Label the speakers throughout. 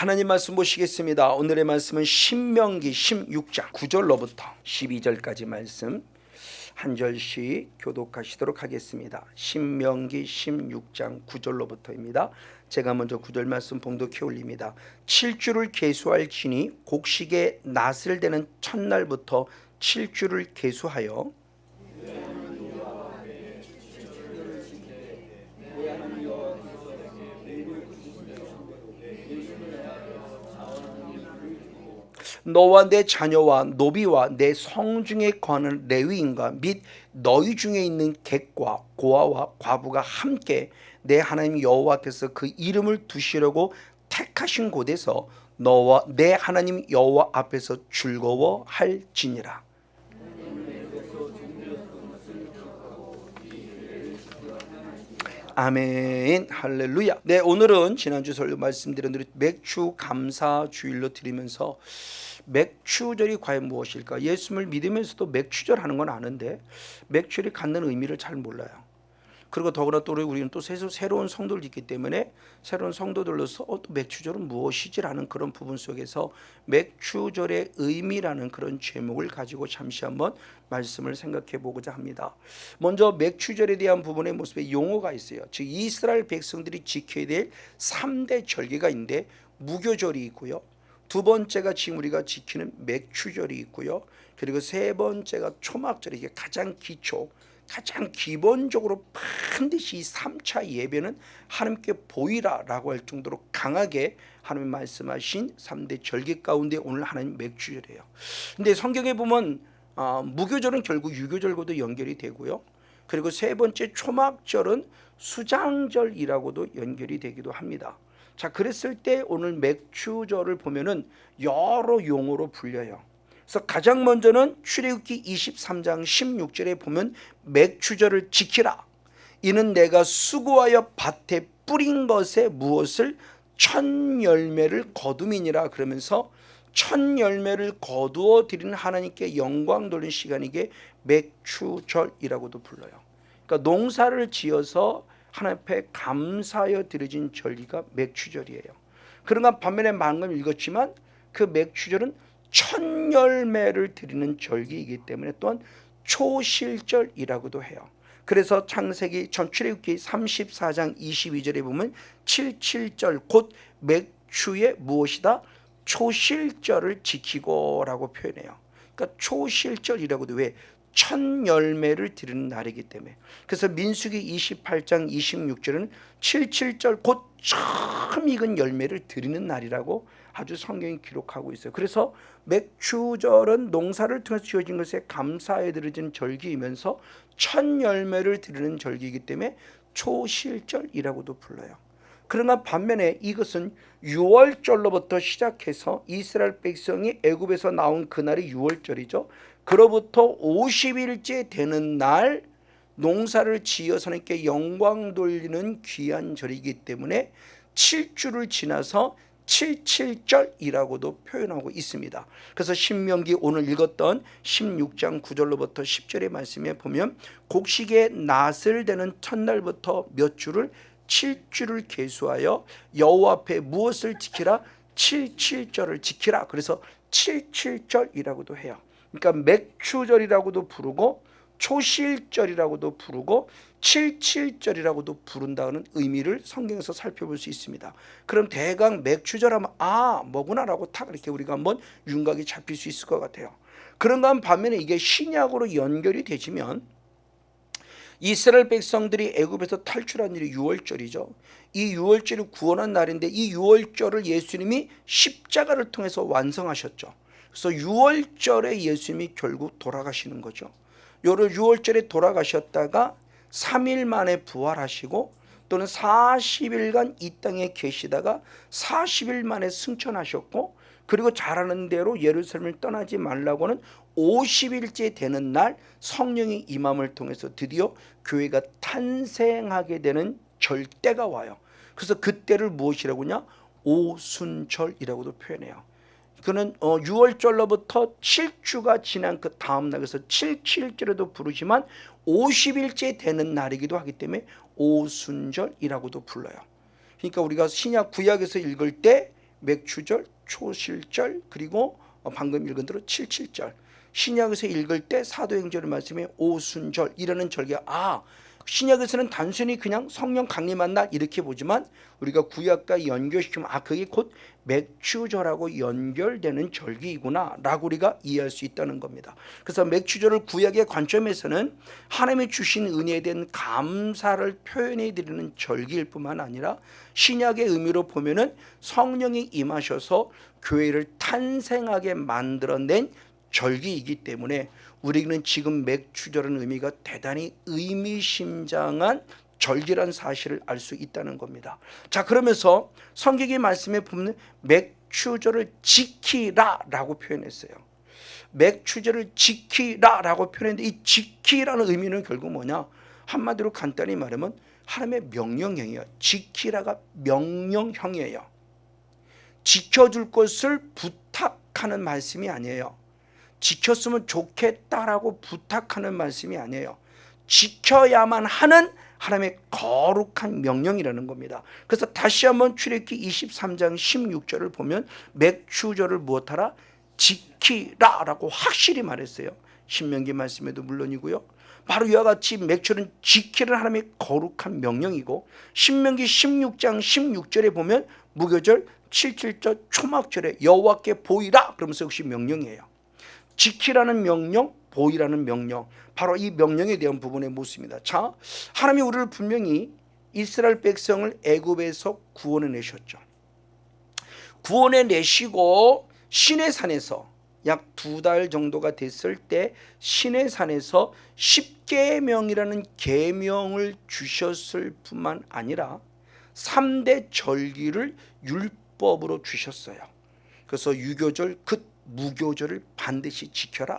Speaker 1: 하나님 말씀 보시겠습니다. 오늘의 말씀은 신명기 16장 9절로부터 12절까지 말씀 한 절씩 교독하시도록 하겠습니다. 신명기 16장 9절로부터입니다. 제가 먼저 9절 말씀 봉독해 올립니다. 7주를 계수할지니 곡식의 낫을 대는 첫날부터 7주를 계수하여 너와 내 자녀와 노비와 내 성중에 거하는 레위인과 및 너희 중에 있는 객과 고아와 과부가 함께 내 하나님 여호와께서 그 이름을 두시려고 택하신 곳에서 너와 내 하나님 여호와 앞에서 즐거워할지니라. 아멘. 할렐루야. 네, 오늘은 지난주 설교 말씀드린 대로 맥주 감사 주일로 드리면서 맥주절이 과연 무엇일까? 예수님을 믿으면서도 맥주절 하는 건 아는데 맥주절이 갖는 의미를 잘 몰라요. 그리고 더구나 또 우리는 또 새로운 성도를 있기 때문에 새로운 성도들로서 또 맥주절은 무엇이지라는 그런 부분 속에서 맥주절의 의미라는 그런 제목을 가지고 잠시 한번 말씀을 생각해 보고자 합니다. 먼저 맥주절에 대한 부분의 모습에 용어가 있어요. 즉 이스라엘 백성들이 지켜야 될 3대 절기가 있는데 무교절이 있고요. 두 번째가 지금 우리가 지키는 맥주절이 있고요. 그리고 세 번째가 초막절이, 이게 가장 기초, 가장 기본적으로 반드시 3차 예배는 하나님께 보이라라고 할 정도로 강하게 하나님 말씀하신 3대 절기 가운데 오늘 하나님 맥주절이에요. 근데 성경에 보면 무교절은 결국 유교절과도 연결이 되고요. 그리고 세 번째 초막절은 수장절이라고도 연결이 되기도 합니다. 자, 그랬을 때 오늘 맥주절을 보면은 여러 용어로 불려요. 그래서 가장 먼저는 출애굽기 23장 16절에 보면 맥주절을 지키라. 이는 내가 수고하여 밭에 뿌린 것에 무엇을 첫 열매를 거둠이니라. 그러면서 첫 열매를 거두어 드리는 하나님께 영광 돌리는 시간이게 맥주절이라고도 불러요. 그러니까 농사를 지어서 하나님 앞에 감사하여 드려진 절기가 맥주절이에요. 그러나 반면에 방금 읽었지만 그 맥주절은 첫 열매를 드리는 절기이기 때문에 또한 초실절이라고도 해요. 그래서 창세기 출애굽기 34장 22절에 보면 77절 곧 맥주의 무엇이다? 초실절을 지키고라고 표현해요. 그러니까 초실절이라고도 왜? 첫 열매를 드리는 날이기 때문에. 그래서 민수기 28장 26절은 77절 곧 처음 익은 열매를 드리는 날이라고 아주 성경이 기록하고 있어요. 그래서 맥주절은 농사를 통해서 지어진 것에 감사해 드려진 절기이면서 첫 열매를 드리는 절기이기 때문에 초실절이라고도 불러요. 그러나 반면에 이것은 6월절로부터 시작해서 이스라엘 백성이 애굽에서 나온 그날이 6월절이죠. 그로부터 50일째 되는 날 농사를 지어서 하나님께 영광 돌리는 귀한 절이기 때문에 7주를 지나서 77절이라고도 표현하고 있습니다. 그래서 신명기 오늘 읽었던 16장 9절로부터 10절의 말씀에 보면 곡식의 낫을 대는 첫날부터 몇 주를 7주를 계수하여 여호와 앞에 무엇을 지키라? 77절을 지키라. 그래서 77절이라고도 해요. 그러니까 맥주절이라고도 부르고 초실절이라고도 부르고 77절이라고도 부른다는 의미를 성경에서 살펴볼 수 있습니다. 그럼 대강 맥주절 하면 뭐구나라고 딱 이렇게 우리가 한번 윤곽이 잡힐 수 있을 것 같아요. 그런가 반면에 이게 신약으로 연결이 되지면 이스라엘 백성들이 애굽에서 탈출한 일이 6월절이죠. 이 6월절이 구원한 날인데 이 6월절을 예수님이 십자가를 통해서 완성하셨죠. 그래서 6월절에 예수님이 결국 돌아가시는 거죠. 요를 6월절에 돌아가셨다가 3일 만에 부활하시고 또는 40일간 이 땅에 계시다가 40일 만에 승천하셨고 그리고 잘하는 대로 예루살렘을 떠나지 말라고는 50일째 되는 날 성령의 임함을 통해서 드디어 교회가 탄생하게 되는 절대가 와요. 그래서 그때를 무엇이라고 하냐? 오순절이라고도 표현해요. 그는 6월절로부터 7주가 지난 그 다음 날, 그래서 77절에도 부르지만 50일째 되는 날이기도 하기 때문에 오순절이라고도 불러요. 그러니까 우리가 신약 구약에서 읽을 때 맥추절, 초실절, 그리고 방금 읽은 대로 칠칠절. 신약에서 읽을 때 사도행전의 말씀에 오순절 이라는 절기가 신약에서는 단순히 그냥 성령 강림한 날 이렇게 보지만 우리가 구약과 연결시키면 그게 곧 맥추절하고 연결되는 절기이구나 라고 우리가 이해할 수 있다는 겁니다. 그래서 맥추절을 구약의 관점에서는 하나님이 주신 은혜에 대한 감사를 표현해 드리는 절기일 뿐만 아니라 신약의 의미로 보면은 성령이 임하셔서 교회를 탄생하게 만들어낸 절기이기 때문에 우리는 지금 맥추절은 의미가 대단히 의미심장한 절기란 사실을 알 수 있다는 겁니다. 자, 그러면서 성경의 말씀에 보면 맥추절을 지키라라고 표현했어요. 맥추절을 지키라라고 표현했는데 이 지키라는 의미는 결국 뭐냐? 한마디로 간단히 말하면 하나님의 명령형이에요. 지키라가 명령형이에요. 지켜줄 것을 부탁하는 말씀이 아니에요. 지켰으면 좋겠다라고 부탁하는 말씀이 아니에요. 지켜야만 하는 하나님의 거룩한 명령이라는 겁니다. 그래서 다시 한번 출애굽기 23장 16절을 보면 맥추절을 무엇하라? 지키라라고 확실히 말했어요. 신명기 말씀에도 물론이고요. 바로 이와 같이 맥추절은 지키는 하나님의 거룩한 명령이고 신명기 16장 16절에 보면 무교절, 칠칠절, 초막절에 여호와께 보이라 그러면서 역시 명령이에요. 지키라는 명령, 보이라는 명령, 바로 이 명령에 대한 부분의 모습입니다. 자, 하나님이 우리를 분명히 이스라엘 백성을 애굽에서 구원해 내셨죠. 구원해 내시고 시내산에서 약 2달 정도가 됐을 때 시내산에서 십계명이라는 계명을 주셨을 뿐만 아니라 3대 절기를 율법으로 주셨어요. 그래서 유교절, 무교절을 반드시 지켜라.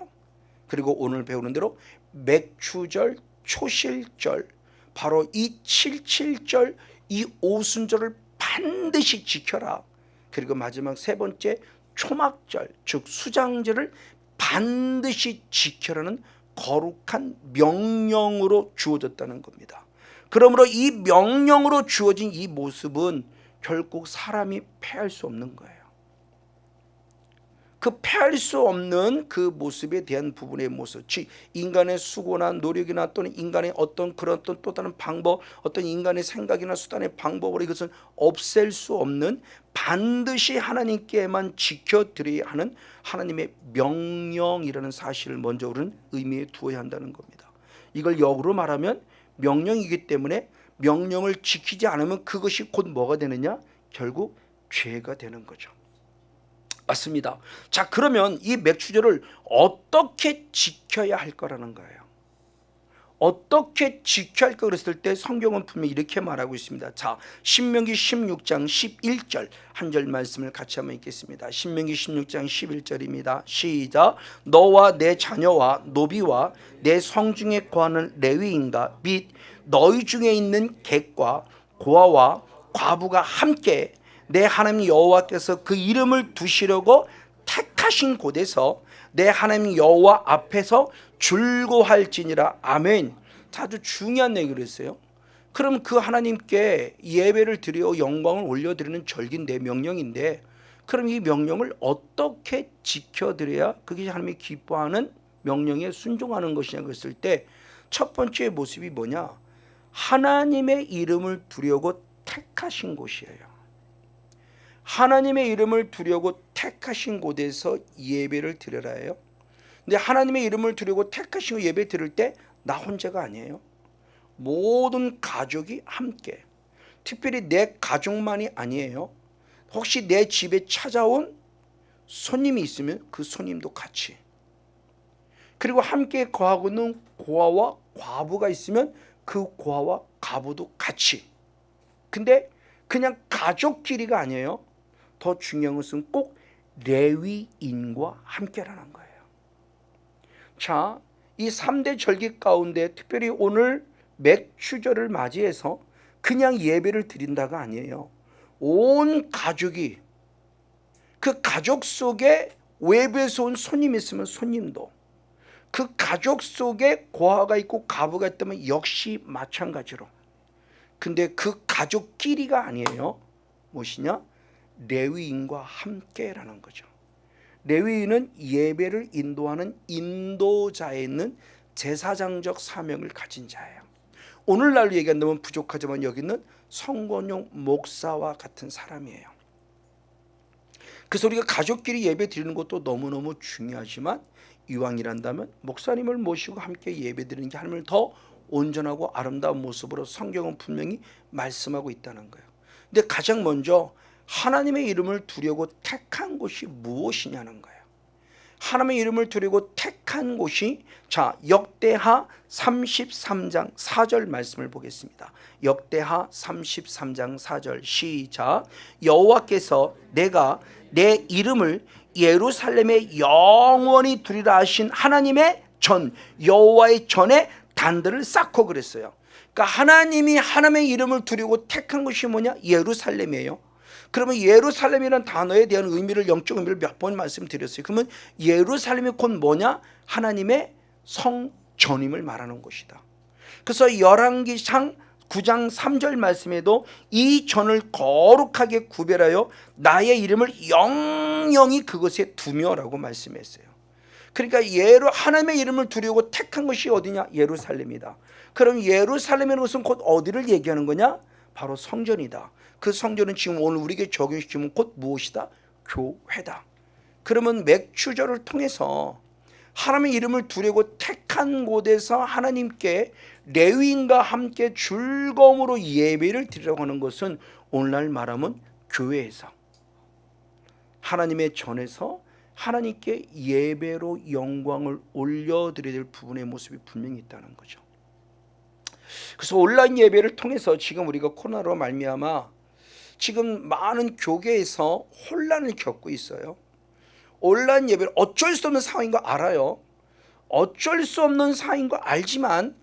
Speaker 1: 그리고 오늘 배우는 대로 맥추절, 초실절, 바로 이 칠칠절, 이 오순절을 반드시 지켜라. 그리고 마지막 세 번째 초막절, 즉 수장절을 반드시 지켜라는 거룩한 명령으로 주어졌다는 겁니다. 그러므로 이 명령으로 주어진 이 모습은 결국 사람이 패할 수 없는 거예요. 그 패할 수 없는 그 모습에 대한 부분의 모습, 즉 인간의 수고나 노력이나 또는 인간의 어떤 그런 또 다른 방법, 어떤 인간의 생각이나 수단의 방법으로 이것은 없앨 수 없는 반드시 하나님께만 지켜드려야 하는 하나님의 명령이라는 사실을 먼저 우리는 의미에 두어야 한다는 겁니다. 이걸 역으로 말하면 명령이기 때문에 명령을 지키지 않으면 그것이 곧 뭐가 되느냐? 결국 죄가 되는 거죠. 맞습니다. 자, 그러면 이 맥추절을 어떻게 지켜야 할 거라는 거예요. 어떻게 지켜야 할까 그랬을 때 성경은 분명히 이렇게 말하고 있습니다. 자, 신명기 16장 11절 한 절 말씀을 같이 한번 읽겠습니다. 신명기 16장 11절입니다. 시작. 너와 내 자녀와 노비와 내 성중에 거하는 레위인과 및 너희 중에 있는 객과 고아와 과부가 함께 내 하나님 여호와께서 그 이름을 두시려고 택하신 곳에서 내 하나님 여호와 앞에서 즐거워할지니라. 아멘. 아주 중요한 얘기를 했어요. 그럼 그 하나님께 예배를 드려 영광을 올려드리는 절기인데, 명령인데, 그럼 이 명령을 어떻게 지켜드려야 그게 하나님이 기뻐하는 명령에 순종하는 것이냐고 했을 때 첫 번째 모습이 뭐냐? 하나님의 이름을 두려고 택하신 곳이에요. 하나님의 이름을 두려고 택하신 곳에서 예배를 드려라 해요. 근데 하나님의 이름을 두려고 택하신 예배 드릴 때 나 혼자가 아니에요. 모든 가족이 함께, 특별히 내 가족만이 아니에요. 혹시 내 집에 찾아온 손님이 있으면 그 손님도 같이, 그리고 함께 거하고 있는 고아와 과부가 있으면 그 고아와 과부도 같이. 근데 그냥 가족끼리가 아니에요. 더 중요한 것은 꼭 레위인과 함께라는 거예요. 자, 이 3대 절기 가운데 특별히 오늘 맥추절을 맞이해서 그냥 예배를 드린다가 아니에요. 온 가족이, 그 가족 속에 외부에서 온 손님이 있으면 손님도, 그 가족 속에 고아가 있고 과부가 있다면 역시 마찬가지로. 근데 그 가족끼리가 아니에요. 무엇이냐? 레위인과 함께라는 거죠. 레위인은 예배를 인도하는 인도자에 있는 제사장적 사명을 가진 자예요. 오늘날로 얘기한다면 부족하지만 여기는 성건용 목사와 같은 사람이에요. 그래서 우리가 가족끼리 예배 드리는 것도 너무너무 중요하지만 이왕이란다면 목사님을 모시고 함께 예배 드리는 게 하나님을 더 온전하고 아름다운 모습으로 성경은 분명히 말씀하고 있다는 거예요. 근데 가장 먼저 하나님의 이름을 두려고 택한 곳이 무엇이냐는 거예요. 하나님의 이름을 두려고 택한 곳이, 자, 역대하 33장 4절 말씀을 보겠습니다. 역대하 33장 4절 시작. 여호와께서 내가 내 이름을 예루살렘에 영원히 두리라 하신 하나님의 전, 여호와의 전에 단들을 쌓고 그랬어요. 그러니까 하나님이 하나님의 이름을 두려고 택한 것이 뭐냐? 예루살렘이에요. 그러면 예루살렘이라는 단어에 대한 의미를, 영적 의미를 몇 번 말씀드렸어요. 그러면 예루살렘이 곧 뭐냐? 하나님의 성전임을 말하는 것이다. 그래서 열왕기상 9장 3절 말씀에도 이 전을 거룩하게 구별하여 나의 이름을 영영히 그것에 두며라고 말씀했어요. 그러니까 하나님의 이름을 두려고 택한 것이 어디냐? 예루살렘이다. 그럼 예루살렘이라는 것은 곧 어디를 얘기하는 거냐? 바로 성전이다. 그 성전은 지금 오늘 우리에게 적용시키면 곧 무엇이다? 교회다. 그러면 맥추절을 통해서 하나님의 이름을 두려고 택한 곳에서 하나님께 레위인과 함께 즐거움으로 예배를 드리려고 하는 것은 오늘날 말하면 교회에서, 하나님의 전에서 하나님께 예배로 영광을 올려드려야 될 부분의 모습이 분명히 있다는 거죠. 그래서 온라인 예배를 통해서 지금 우리가 코로나로 말미암아 지금 많은 교계에서 혼란을 겪고 있어요. 온라인 예배를 어쩔 수 없는 상황인 거 알아요. 어쩔 수 없는 상황인 거 알지만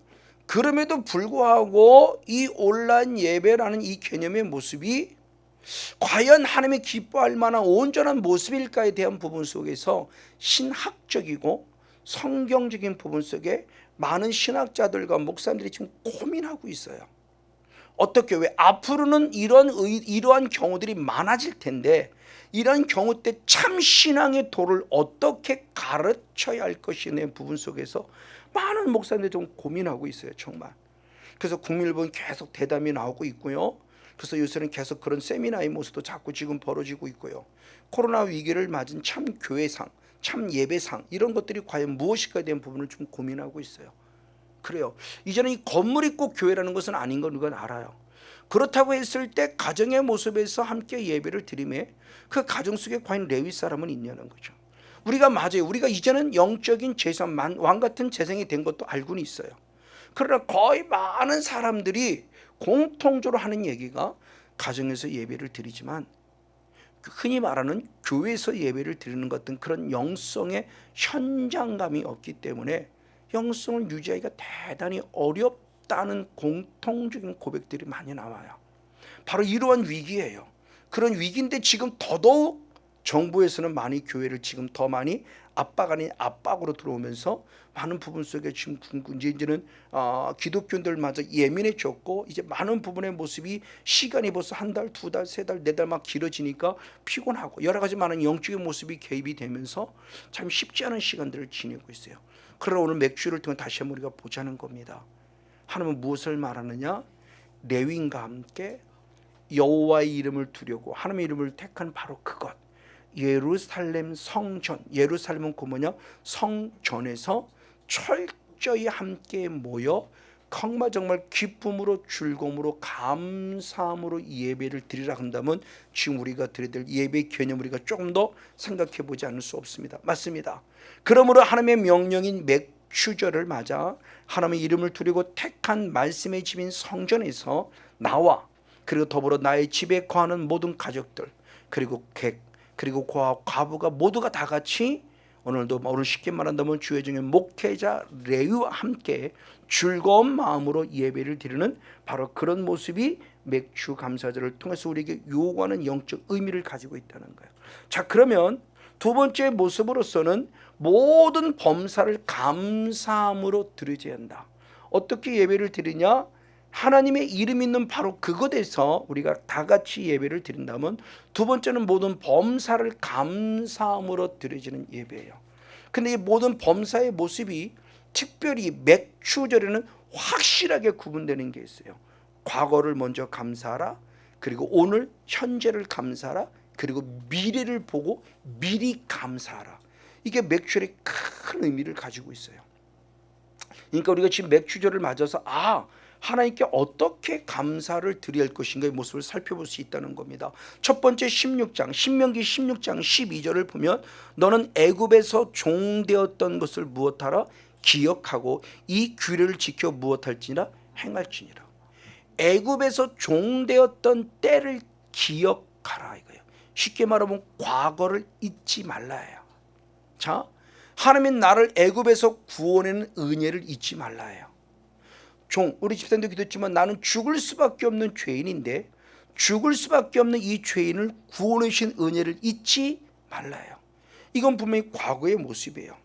Speaker 1: 그럼에도 불구하고 이 온라인 예배라는 이 개념의 모습이 과연 하나님이 기뻐할 만한 온전한 모습일까에 대한 부분 속에서 신학적이고 성경적인 부분 속에 많은 신학자들과 목사님들이 지금 고민하고 있어요. 어떻게, 왜 앞으로는 이러한 경우들이 많아질 텐데 이런 경우 때 참 신앙의 도를 어떻게 가르쳐야 할 것이냐는 부분 속에서 많은 목사님들이 좀 고민하고 있어요. 정말. 그래서 국민일보는 계속 대담이 나오고 있고요. 그래서 요새는 계속 그런 세미나의 모습도 자꾸 지금 벌어지고 있고요. 코로나 위기를 맞은 참 교회상, 참 예배상, 이런 것들이 과연 무엇일까에 대한 부분을 좀 고민하고 있어요. 그래요. 이제는 이 건물이 꼭 교회라는 것은 아닌 건 우리가 알아요. 그렇다고 했을 때 가정의 모습에서 함께 예배를 드림에 그 가정 속에 과연 레위 사람은 있냐는 거죠. 우리가 맞아요. 우리가 이제는 영적인 재산, 왕 같은 재생이 된 것도 알고는 있어요. 그러나 거의 많은 사람들이 공통적으로 하는 얘기가 가정에서 예배를 드리지만 흔히 말하는 교회에서 예배를 드리는 것 같은 그런 영성의 현장감이 없기 때문에 영성을 유지하기가 대단히 어렵다는 공통적인 고백들이 많이 나와요. 바로 이러한 위기예요. 그런 위기인데 지금 더더욱 정부에서는 많이 교회를 지금 더 많이 압박 아닌 압박으로 들어오면서 많은 부분 속에 지금 이제는 기독교인들마저 예민해졌고 이제 많은 부분의 모습이 시간이 벌써 한 달, 두 달, 세 달, 네 달 막 길어지니까 피곤하고 여러 가지 많은 영적인 모습이 개입이 되면서 참 쉽지 않은 시간들을 지내고 있어요. 그러나 오늘 맥주를 통해 다시 한번 우리가 보자는 겁니다. 하나님은 무엇을 말하느냐? 레위인과 함께 여호와의 이름을 두려고 하나님의 이름을 택한 바로 그것, 예루살렘 성전. 예루살렘은 그 뭐냐? 성전에서 철저히 함께 모여 정말 기쁨으로 즐거움으로 감사함으로 예배를 드리라 한다면 지금 우리가 드려야 될 예배 개념 우리가 조금 더 생각해 보지 않을 수 없습니다. 맞습니다. 그러므로 하나님의 명령인 맥추절을 맞아 하나님의 이름을 두려고 택한 말씀의 집인 성전에서 나와 그리고 더불어 나의 집에 거하는 모든 가족들 그리고 객 그리고 과부가 모두가 다 같이 오늘 쉽게 말한다면 주의 종의 목회자 레위와 함께 즐거운 마음으로 예배를 드리는 바로 그런 모습이 맥주 감사절을 통해서 우리에게 요구하는 영적 의미를 가지고 있다는 거예요. 자, 그러면 두 번째 모습으로서는 모든 범사를 감사함으로 드려야 한다. 어떻게 예배를 드리냐? 하나님의 이름 있는 바로 그곳에서 우리가 다 같이 예배를 드린다면, 두 번째는 모든 범사를 감사함으로 드려지는 예배예요. 근데 이 모든 범사의 모습이 특별히 맥추절에는 확실하게 구분되는 게 있어요. 과거를 먼저 감사하라, 그리고 오늘 현재를 감사하라, 그리고 미래를 보고 미리 감사하라. 이게 맥추절의 큰 의미를 가지고 있어요. 그러니까 우리가 지금 맥추절을 맞아서 하나님께 어떻게 감사를 드려야 할 것인가의 모습을 살펴볼 수 있다는 겁니다. 첫 번째 16장 신명기 16장 12절을 보면, 너는 애굽에서 종되었던 것을 무엇하라? 기억하고 이 규례를 지켜 무엇할지니라? 행할지니라. 애굽에서 종되었던 때를 기억하라 이거예요. 쉽게 말하면 과거를 잊지 말라예요. 자, 하나님은 나를 애굽에서 구원하는 은혜를 잊지 말라예요. 우리 집사님도 기도했지만 나는 죽을 수밖에 없는 죄인인데 죽을 수밖에 없는 이 죄인을 구원해 주신 은혜를 잊지 말라요. 이건 분명히 과거의 모습이에요.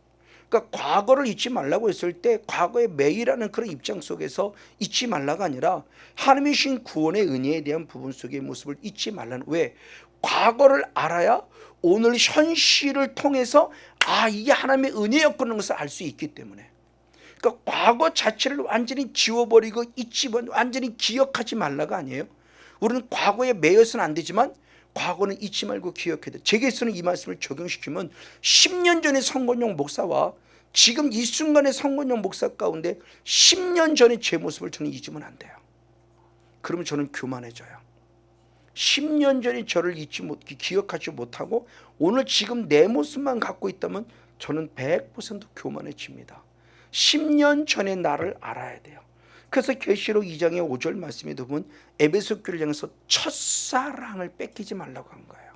Speaker 1: 그러니까 과거를 잊지 말라고 했을 때 과거의 매일하는 그런 입장 속에서 잊지 말라가 아니라 하나님이 주신 구원의 은혜에 대한 부분 속의 모습을 잊지 말라는. 왜? 과거를 알아야 오늘 현실을 통해서 이게 하나님의 은혜였구나 것을 알 수 있기 때문에. 그러니까 과거 자체를 완전히 지워버리고 완전히 기억하지 말라가 아니에요. 우리는 과거에 매여서는 안 되지만 과거는 잊지 말고 기억해야 돼. 제게서는 이 말씀을 적용시키면 10년 전의 성건용 목사와 지금 이 순간의 성건용 목사 가운데 10년 전의 제 모습을 저는 잊으면 안 돼요. 그러면 저는 교만해져요. 10년 전의 저를 기억하지 못하고 오늘 지금 내 모습만 갖고 있다면 저는 100% 교만해집니다. 10년 전의 나를 알아야 돼요. 그래서 계시록 2장의 5절 말씀에 보면 에베소 교회를 향해서 첫사랑을 뺏기지 말라고 한 거예요.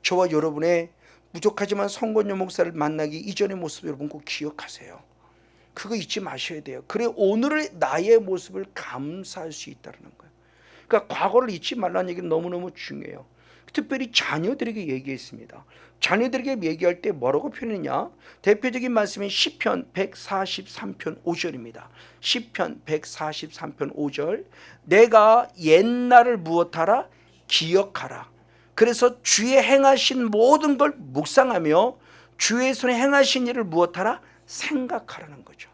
Speaker 1: 저와 여러분의 부족하지만 성건용 목사를 만나기 이전의 모습 여러분 꼭 기억하세요. 그거 잊지 마셔야 돼요. 그래 오늘의 나의 모습을 감사할 수 있다는 거예요. 그러니까 과거를 잊지 말라는 얘기는 너무너무 중요해요. 특별히 자녀들에게 얘기했습니다. 자녀들에게 얘기할 때 뭐라고 표현했냐? 대표적인 말씀이 시편 143편 5절입니다. 시편 143편 5절. 내가 옛날을 무엇하라? 기억하라. 그래서 주의 행하신 모든 걸 묵상하며 주의 손에 행하신 일을 무엇하라? 생각하라는 거죠.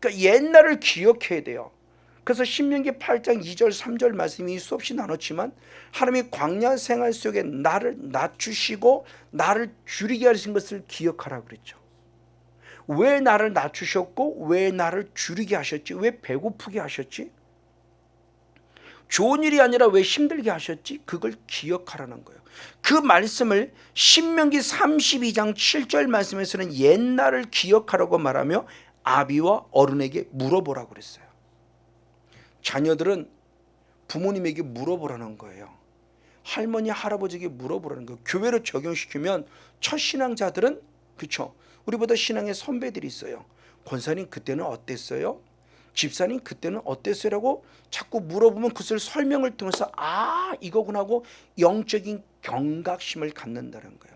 Speaker 1: 그러니까 옛날을 기억해야 돼요. 그래서 신명기 8장 2절 3절 말씀이 수없이 나눴지만 하나님이 광야 생활 속에 나를 낮추시고 나를 줄이게 하신 것을 기억하라 그랬죠. 왜 나를 낮추셨고 왜 나를 줄이게 하셨지? 왜 배고프게 하셨지? 좋은 일이 아니라 왜 힘들게 하셨지? 그걸 기억하라는 거예요. 그 말씀을 신명기 32장 7절 말씀에서는 옛날을 기억하라고 말하며 아비와 어른에게 물어보라고 그랬어요. 자녀들은 부모님에게 물어보라는 거예요. 할머니 할아버지에게 물어보라는 거예요. 교회로 적용시키면 첫 신앙자들은 그렇죠. 우리보다 신앙의 선배들이 있어요. 권사님 그때는 어땠어요? 집사님 그때는 어땠어요? 라고 자꾸 물어보면 그것을 설명을 통해서 이거구나 하고 영적인 경각심을 갖는다는 거예요.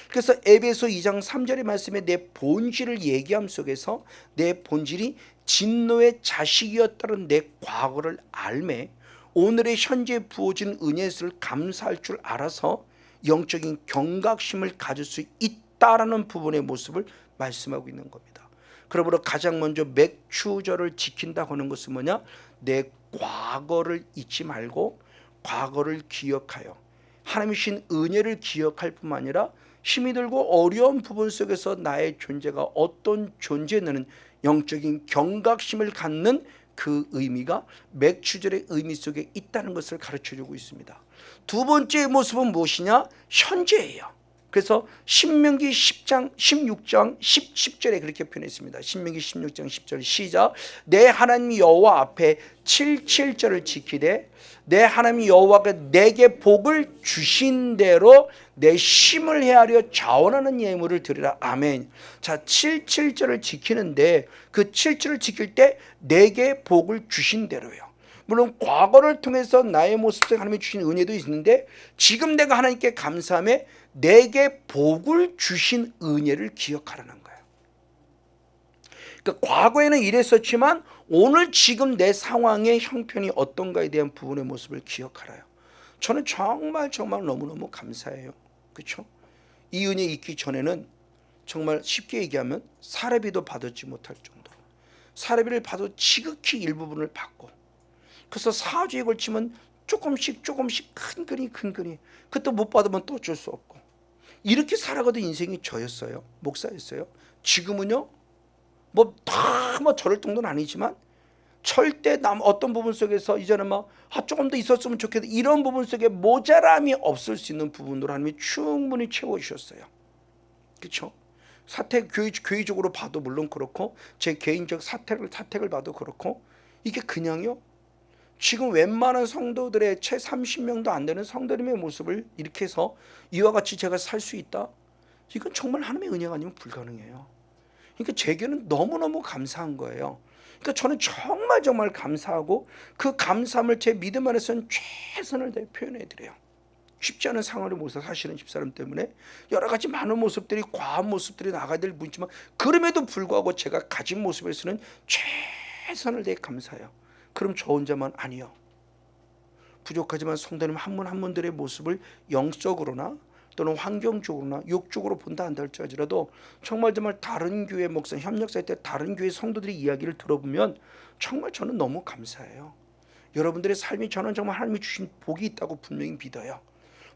Speaker 1: 그래서 에베소 2장 3절의 말씀에 내 본질을 얘기함 속에서 내 본질이 진노의 자식이었다는 내 과거를 알매 오늘의 현재 부어진 은혜를 감사할 줄 알아서 영적인 경각심을 가질 수 있다라는 부분의 모습을 말씀하고 있는 겁니다. 그러므로 가장 먼저 맥추절을 지킨다고 하는 것은 뭐냐? 내 과거를 잊지 말고 과거를 기억하여 하나님이 주신 은혜를 기억할 뿐만 아니라 힘이 들고 어려운 부분 속에서 나의 존재가 어떤 존재냐는 영적인 경각심을 갖는 그 의미가 맥추절의 의미 속에 있다는 것을 가르쳐주고 있습니다. 두 번째 모습은 무엇이냐? 현재예요. 그래서 신명기 16장 10절에 그렇게 표현했습니다. 신명기 16장 10절 시작. 내 하나님 여호와 앞에 7절을 지키되 내 하나님 여호와가 내게 복을 주신 대로 내 힘을 헤아려 자원하는 예물을 드리라. 아멘. 자, 7절을 지키는데 그 7절을 지킬 때 내게 복을 주신 대로요. 물론 과거를 통해서 나의 모습 속에 하나님이 주신 은혜도 있는데 지금 내가 하나님께 감사하며 내게 복을 주신 은혜를 기억하라는 거예요. 그러니까 과거에는 이랬었지만 오늘 지금 내 상황의 형편이 어떤가에 대한 부분의 모습을 기억하라요. 저는 정말 너무너무 감사해요. 그렇죠? 이 은혜 있기 전에는 정말 쉽게 얘기하면 사례비도 받지 못할 정도로, 사례비를 받아도 지극히 일부분을 받고, 그래서 4주에 걸치면 조금씩 큰근히 그것도 못 받으면 또 어쩔 수 없고, 이렇게 살아가던 인생이 저였어요. 목사였어요. 지금은요, 저럴 정도는 아니지만 절대 어떤 부분 속에서 이제는 조금 더 있었으면 좋겠다, 이런 부분 속에 모자람이 없을 수 있는 부분으로 하나님이 충분히 채워주셨어요. 그렇죠? 교회적으로 봐도 물론 그렇고, 제 개인적 사택을 봐도 그렇고, 이게 그냥요, 지금 웬만한 성도들의 채 30명도 안 되는 성도님의 모습을 이렇게 해서 이와 같이 제가 살 수 있다? 이건 정말 하나님의 은혜가 아니면 불가능해요. 그러니까 제게는 너무너무 감사한 거예요. 그러니까 저는 정말 감사하고, 그 감사함을 제 믿음 안에서는 최선을 다해 표현해 드려요. 쉽지 않은 상황을 모셔서 사실은 집사람 때문에 여러 가지 많은 모습들이, 과한 모습들이 나가야 될 분이지만, 그럼에도 불구하고 제가 가진 모습에서는 최선을 다해 감사해요. 그럼 저 혼자만 아니요. 부족하지만 성도님 한 분 한 분들의 모습을 영적으로나 또는 환경적으로나 육적으로 본다 한다 할지라도 정말 다른 교회 목사, 협력사회 때 다른 교회 성도들의 이야기를 들어보면 정말 저는 너무 감사해요. 여러분들의 삶이 저는 정말 하나님이 주신 복이 있다고 분명히 믿어요.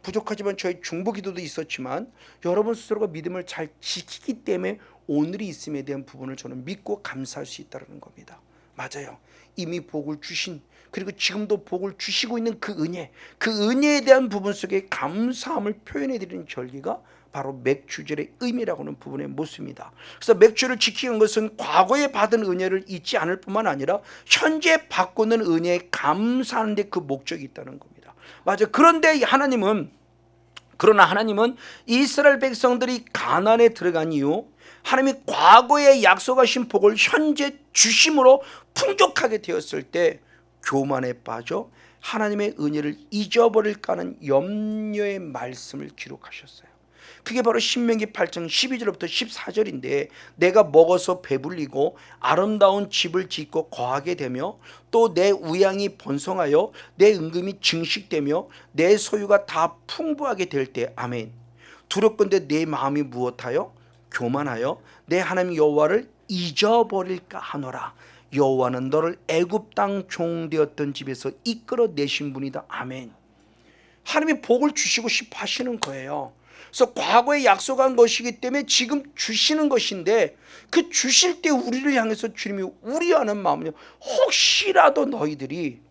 Speaker 1: 부족하지만 저희 중보기도도 있었지만 여러분 스스로가 믿음을 잘 지키기 때문에 오늘이 있음에 대한 부분을 저는 믿고 감사할 수 있다는 겁니다. 맞아요. 이미 복을 주신, 그리고 지금도 복을 주시고 있는 그 은혜에 대한 부분 속에 감사함을 표현해드리는 절기가 바로 맥주절의 의미라고 하는 부분의 모습입니다. 그래서 맥주를 지키는 것은 과거에 받은 은혜를 잊지 않을 뿐만 아니라 현재 받고 있는 은혜에 감사하는 데 그 목적이 있다는 겁니다. 맞아요. 그러나 하나님은 이스라엘 백성들이 가나안에 들어간 이후 하나님이 과거에 약속하신 복을 현재 주심으로 풍족하게 되었을 때 교만에 빠져 하나님의 은혜를 잊어버릴까 하는 염려의 말씀을 기록하셨어요. 그게 바로 신명기 8장 12절부터 14절인데, 내가 먹어서 배불리고 아름다운 집을 짓고 거하게 되며 또 내 우양이 번성하여 내 은금이 증식되며 내 소유가 다 풍부하게 될 때, 아멘. 두렵건대 내 마음이 무엇하여 교만하여 내 하나님 여호와를 잊어버릴까 하노라. 여호와는 너를 애굽 땅 종되었던 집에서 이끌어내신 분이다. 아멘. 하나님이 복을 주시고 싶어 하시는 거예요. 그래서 과거에 약속한 것이기 때문에 지금 주시는 것인데, 그 주실 때 우리를 향해서 주님이 우려하는 마음은요, 혹시라도 너희들이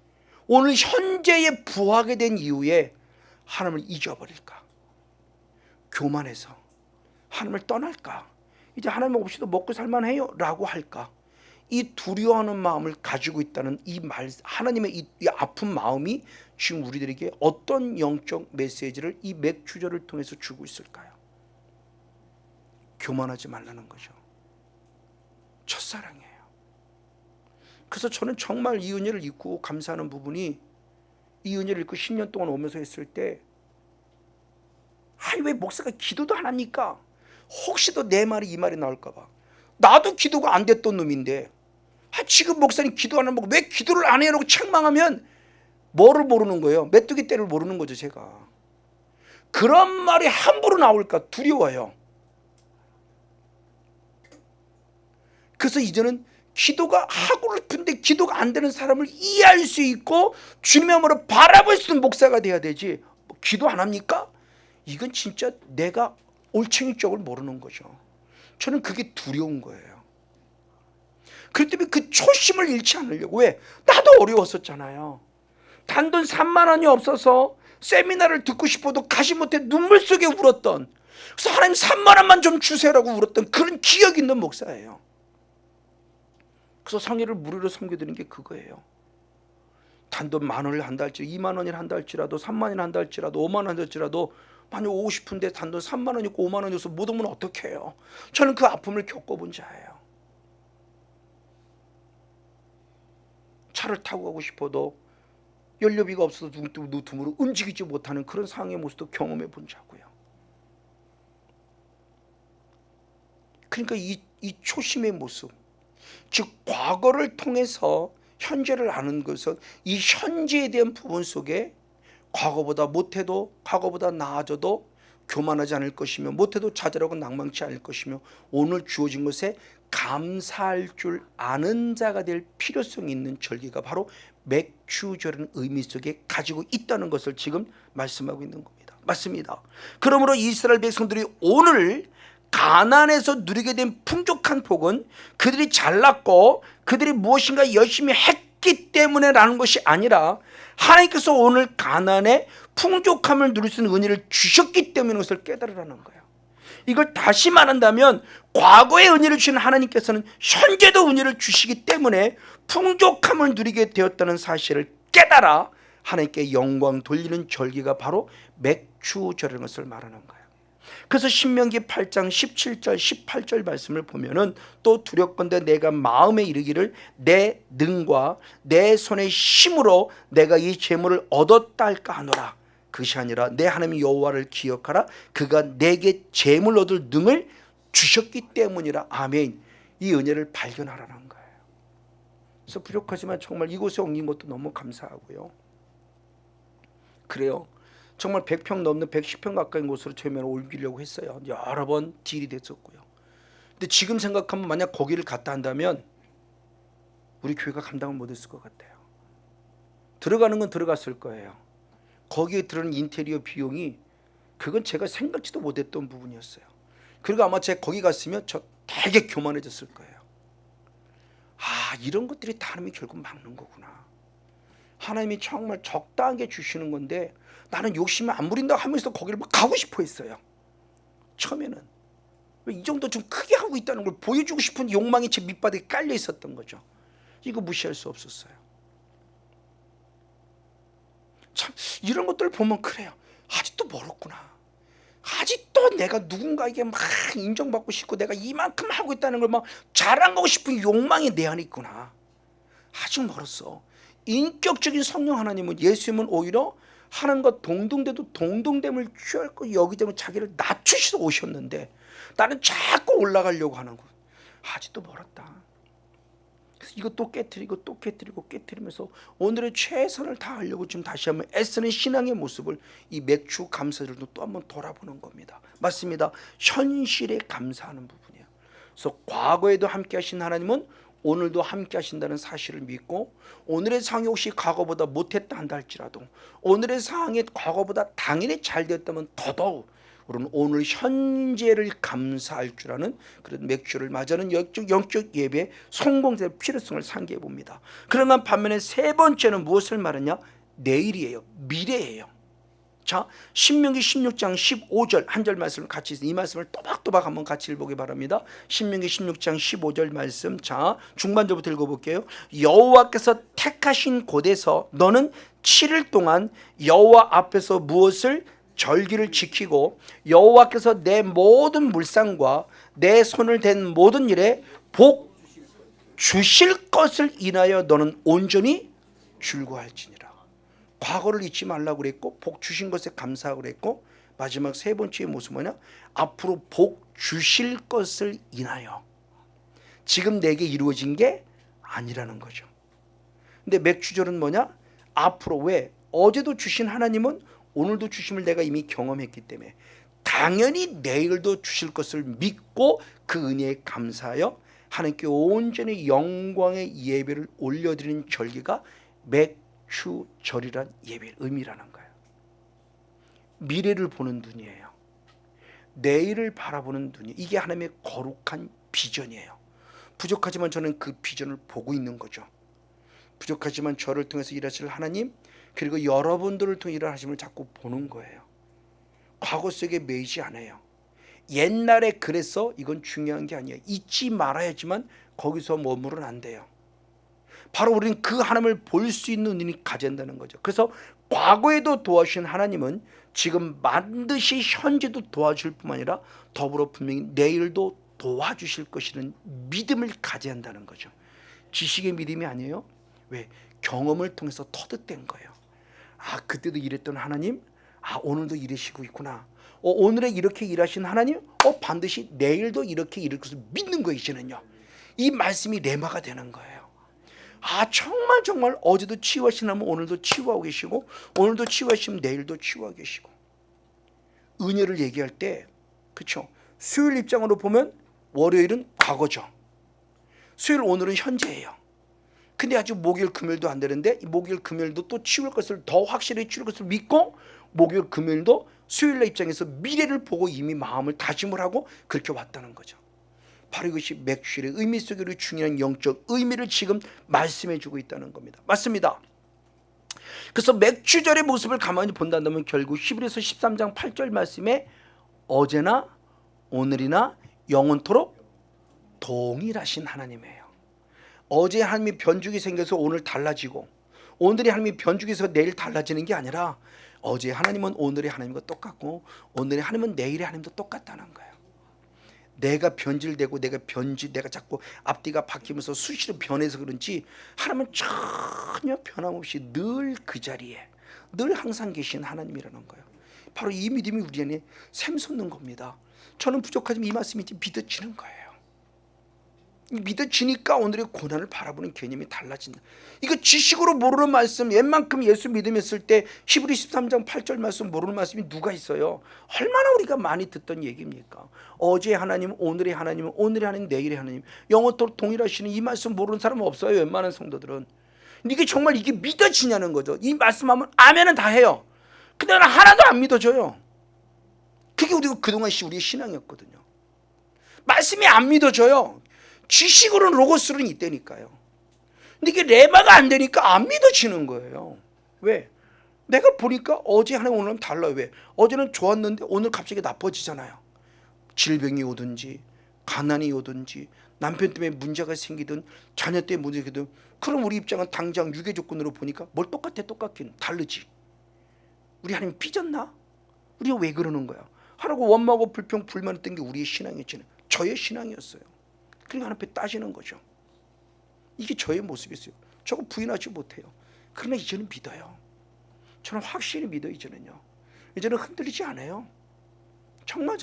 Speaker 1: 오늘 현재에 부하게 된 이후에 하나님을 잊어버릴까, 교만해서 하나님을 떠날까, 이제 하나님 없이도 먹고 살만해요 라고 할까, 이 두려워하는 마음을 가지고 있다는 이 하나님의 이 아픈 마음이 지금 우리들에게 어떤 영적 메시지를 이 맥주절을 통해서 주고 있을까요? 교만하지 말라는 거죠. 첫사랑이에요. 그래서 저는 정말 이 은혜를 잊고 감사하는 부분이, 이 은혜를 잊고 10년 동안 오면서 했을 때, 왜 목사가 기도도 안 합니까? 혹시도 내 말이 이 말이 나올까 봐. 나도 기도가 안 됐던 놈인데 지금 목사님 기도 안 하고 왜 기도를 안 해라고 책망하면 뭐를 모르는 거예요? 메뚜기 떼를 모르는 거죠. 제가 그런 말이 함부로 나올까 두려워요. 그래서 이제는 기도가 하고 싶은데 기도가 안 되는 사람을 이해할 수 있고 주님의 마음으로 바라볼 수 있는 목사가 돼야 되지, 기도 안 합니까? 이건 진짜 내가 올챙이 쪽을 모르는 거죠. 저는 그게 두려운 거예요. 그렇기 때문에 그 초심을 잃지 않으려고. 왜? 나도 어려웠었잖아요. 단돈 3만 원이 없어서 세미나를 듣고 싶어도 가지 못해 눈물 속에 울었던, 그래서 하나님 3만 원만 좀 주세요라고 울었던 그런 기억이 있는 목사예요. 그래서 성회를 무료로 섬겨드리는 게 그거예요. 단돈 만 원을 한다 할지라도, 2만 원을 한다 할지라도, 3만 원을 한다 할지라도, 5만 원 한다 할지라도 만약 오고 싶은데 단돈 3만 원이 있고 5만 원이어서 못 오면 어떻게 해요? 저는 그 아픔을 겪어본 자예요. 차를 타고 가고 싶어도 연료비가 없어서 눈뜨므로 움직이지 못하는 그런 상황의 모습도 경험해 본 자고요. 그러니까 이 초심의 모습, 즉 과거를 통해서 현재를 아는 것은 이 현재에 대한 부분 속에 과거보다 못해도 과거보다 나아져도 교만하지 않을 것이며 못해도 좌절하고 낭망치 않을 것이며 오늘 주어진 것에 감사할 줄 아는 자가 될 필요성이 있는 절기가 바로 맥추절이라는 의미 속에 가지고 있다는 것을 지금 말씀하고 있는 겁니다. 맞습니다. 그러므로 이스라엘 백성들이 오늘 가나안에서 누리게 된 풍족한 복은 그들이 잘났고 그들이 무엇인가 열심히 했기 때문에라는 것이 아니라 하나님께서 오늘 가나안에 풍족함을 누릴 수 있는 은혜를 주셨기 때문에 그것을 깨달으라는 거예요. 이걸 다시 말한다면 과거의 은혜를 주신 하나님께서는 현재도 은혜를 주시기 때문에 풍족함을 누리게 되었다는 사실을 깨달아 하나님께 영광 돌리는 절기가 바로 맥추절이라는 것을 말하는 거예요. 그래서 신명기 8장 17절 18절 말씀을 보면은 또 두렵건대 내가 마음에 이르기를 내 능과 내 손의 힘으로 내가 이 재물을 얻었다 할까 하노라. 그것이 아니라 내 하나님 여호와를 기억하라. 그가 내게 재물 얻을 능을 주셨기 때문이라. 아멘. 이 은혜를 발견하라는 거예요. 그래서 부족하지만 정말 이곳에 옮긴 것도 너무 감사하고요. 그래요. 정말 100평 넘는 110평 가까이 곳으로 처음에 옮기려고 했어요. 여러 번 딜이 됐었고요. 근데 지금 생각하면 만약 거기를 갔다 한다면 우리 교회가 감당을 못했을 것 같아요. 들어가는 건 들어갔을 거예요. 거기에 들어가는 인테리어 비용이 그건 제가 생각지도 못했던 부분이었어요. 그리고 아마 제가 거기 갔으면 저 되게 교만해졌을 거예요. 아, 이런 것들이 다 하나님이 결국 막는 거구나. 하나님이 정말 적당하게 주시는 건데 나는 욕심을 안 부린다고 하면서 거기를 막 가고 싶어 했어요. 처음에는 왜 이 정도 좀 크게 하고 있다는 걸 보여주고 싶은 욕망이 제 밑바닥에 깔려 있었던 거죠. 이거 무시할 수 없었어요. 참 이런 것들을 보면 그래요. 아직도 멀었구나. 아직도 내가 누군가에게 막 인정받고 싶고 내가 이만큼 하고 있다는 걸 막 자랑하고 싶은 욕망이 내 안에 있구나. 아직 멀었어. 인격적인 성령 하나님은 예수님은 오히려 하나님과 동등돼도 동등됨을 취할 거 여기 때문에 자기를 낮추시서 오셨는데 나는 자꾸 올라가려고 하는 거. 아직도 멀었다. 그래서 이것도 깨트리고 또 깨트리고 깨트리면서 오늘의 최선을 다하려고 지금 다시 한번 애쓰는 신앙의 모습을 이 맥주 감사절도 또 한번 돌아보는 겁니다. 맞습니다. 현실에 감사하는 부분이에요. 그래서 과거에도 함께 하신 하나님은 오늘도 함께 하신다는 사실을 믿고 오늘의 상황이 혹시 과거보다 못했다 한다 할지라도 오늘의 상황이 과거보다 당연히 잘 되었다면 더더욱 우리는 오늘 현재를 감사할 줄 아는 그런 맥주를 맞이하는 영적 예배의 성공될 필요성을 상기해 봅니다. 그러나 반면에 세 번째는 무엇을 말하냐? 내일이에요. 미래예요. 자, 신명기 16장 15절 한 절 말씀을 같이 이 말씀을 또박또박 한번 같이 읽어보기 바랍니다. 신명기 16장 15절 말씀. 자, 중반절부터 읽어볼게요. 여호와께서 택하신 곳에서 너는 7일 동안 여호와 앞에서 무엇을 절기를 지키고 여호와께서 내 모든 물상과 내 손을 댄 모든 일에 복 주실 것을 인하여 너는 온전히 즐거워할지니라. 과거를 잊지 말라고 그랬고 복 주신 것에 감사하고 그랬고 마지막 세 번째의 모습은 뭐냐? 앞으로 복 주실 것을 인하여 지금 내게 이루어진 게 아니라는 거죠. 근데 맥주절은 뭐냐? 앞으로 왜? 어제도 주신 하나님은 오늘도 주심을 내가 이미 경험했기 때문에 당연히 내일도 주실 것을 믿고 그 은혜에 감사하여 하나님께 온전히 영광의 예배를 올려드리는 절기가 맥주절이란 예배의 의미라는 거예요. 미래를 보는 눈이에요. 내일을 바라보는 눈이에요. 이게 하나님의 거룩한 비전이에요. 부족하지만 저는 그 비전을 보고 있는 거죠. 부족하지만 저를 통해서 일하실 하나님 그리고 여러분들을 통해 일하심을 자꾸 보는 거예요. 과거 속에 매이지 않아요. 옛날에 그래서 이건 중요한 게 아니에요. 잊지 말아야지만 거기서 머무르면 안 돼요. 바로 우리는 그 하나님을 볼 수 있는 눈이 가져야 한다는 거죠. 그래서 과거에도 도와주신 하나님은 지금 반드시 현재도 도와줄 뿐만 아니라 더불어 분명히 내일도 도와주실 것이라는 믿음을 가져야 한다는 거죠. 지식의 믿음이 아니에요. 왜? 경험을 통해서 터득된 거예요. 아, 그때도 일했던 하나님, 아, 오늘도 일하시고 있구나. 오늘에 이렇게 일하신 하나님, 반드시 내일도 이렇게 일할 것을 믿는 거예요. 이제는요. 이 말씀이 레마가 되는 거예요. 아, 정말 어제도 치유하신 하나님은 오늘도 치유하고 계시고, 오늘도 치유하시면 내일도 치유하고 계시고. 은혜를 얘기할 때, 그렇죠? 수요일 입장으로 보면 월요일은 과거죠. 수요일 오늘은 현재예요. 근데 아직 목요일 금요일도 안 되는데, 이 목요일 금요일도 또 치울 것을, 더 확실히 치울 것을 믿고, 목요일 금요일도 수요일의 입장에서 미래를 보고 이미 마음을 다짐을 하고 그렇게 왔다는 거죠. 바로 이것이 맥주일의 의미 속에 중요한 영적 의미를 지금 말씀해 주고 있다는 겁니다. 맞습니다. 그래서 맥주절의 모습을 가만히 본다면 결국 히브리서 13장 8절 말씀에 어제나 오늘이나 영원토록 동일하신 하나님이에요. 어제 하나님이 변죽이 생겨서 오늘 달라지고, 오늘의 하나님이 변죽이 있어서 내일 달라지는 게 아니라, 어제 하나님은 오늘의 하나님과 똑같고 오늘의 하나님은 내일의 하나님도 똑같다는 거예요. 내가 변질되고 내가 자꾸 앞뒤가 바뀌면서 수시로 변해서 그런지 하나님은 전혀 변함없이 늘 그 자리에 늘 항상 계신 하나님이라는 거예요. 바로 이 믿음이 우리 안에 샘솟는 겁니다. 저는 부족하지만 이 말씀이 믿어지는 거예요. 믿어지니까 오늘의 고난을 바라보는 개념이 달라진다. 이거 지식으로 모르는 말씀, 옛만큼 예수 믿음했을 때 히브리 13장 8절 말씀 모르는 말씀이 누가 있어요? 얼마나 우리가 많이 듣던 얘기입니까? 어제의 하나님, 오늘의 하나님, 오늘의 하나님, 내일의 하나님, 영원토록 동일하시는 이 말씀 모르는 사람은 없어요. 웬만한 성도들은. 이게 정말 이게 믿어지냐는 거죠. 이 말씀하면 아멘은 다 해요. 근데 하나도 안 믿어져요. 그게 우리가 그동안 우리의 신앙이었거든요. 말씀이 안 믿어져요. 지식으로는 로고스로는 있다니까요. 근데 이게 레마가 안 되니까 안 믿어지는 거예요. 왜? 내가 보니까 어제 하나님 오늘은 달라요. 왜? 어제는 좋았는데 오늘 갑자기 나빠지잖아요. 질병이 오든지 가난이 오든지 남편 때문에 문제가 생기든 자녀 때문에 문제가 생기든, 그럼 우리 입장은 당장 유괴 조건으로 보니까 뭘 똑같긴 다르지. 우리 하나님 삐졌나? 우리가 왜 그러는 거야? 하라고 원망하고 불평 불만했던 게 우리의 신앙이었잖아요. 저의 신앙이었어요. 그러니까 하나님 앞에 따지는 거죠. 이게 저의 모습이었어요. 저거 부인하지 못해요. 그러나 이제는 믿어요. 저는 확실히 믿어요. 이제는 흔들리지 않아요. 정말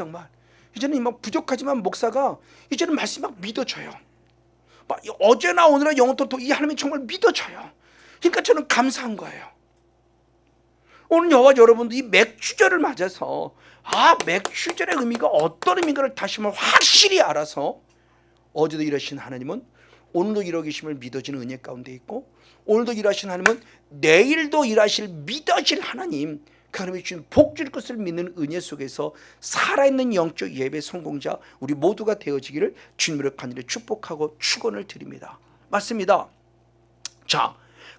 Speaker 1: 이제는 막 부족하지만 목사가 이제는 말씀 막 믿어져요. 막 어제나 오늘나 영원토록 이 하나님이 정말 믿어져요. 그러니까 저는 감사한 거예요. 오늘 저와 여러분도 이 맥주절을 맞아서 맥주절의 의미가 어떤 의미인가를 다시 한번 확실히 알아서, 어제도 일하신 하나님은 오늘도 일하고 계심을 믿어지는 은혜 가운데 있고, 오늘도 일하신 하나님은 내일도 일하실 믿어질 하나님, 그 하나님이 주신 복 줄 것을 믿는 은혜 속에서 살아있는 영적 예배 성공자 우리 모두가 되어지기를 주님으로 간절히 축복하고 축원을 드립니다. 맞습니다. 자,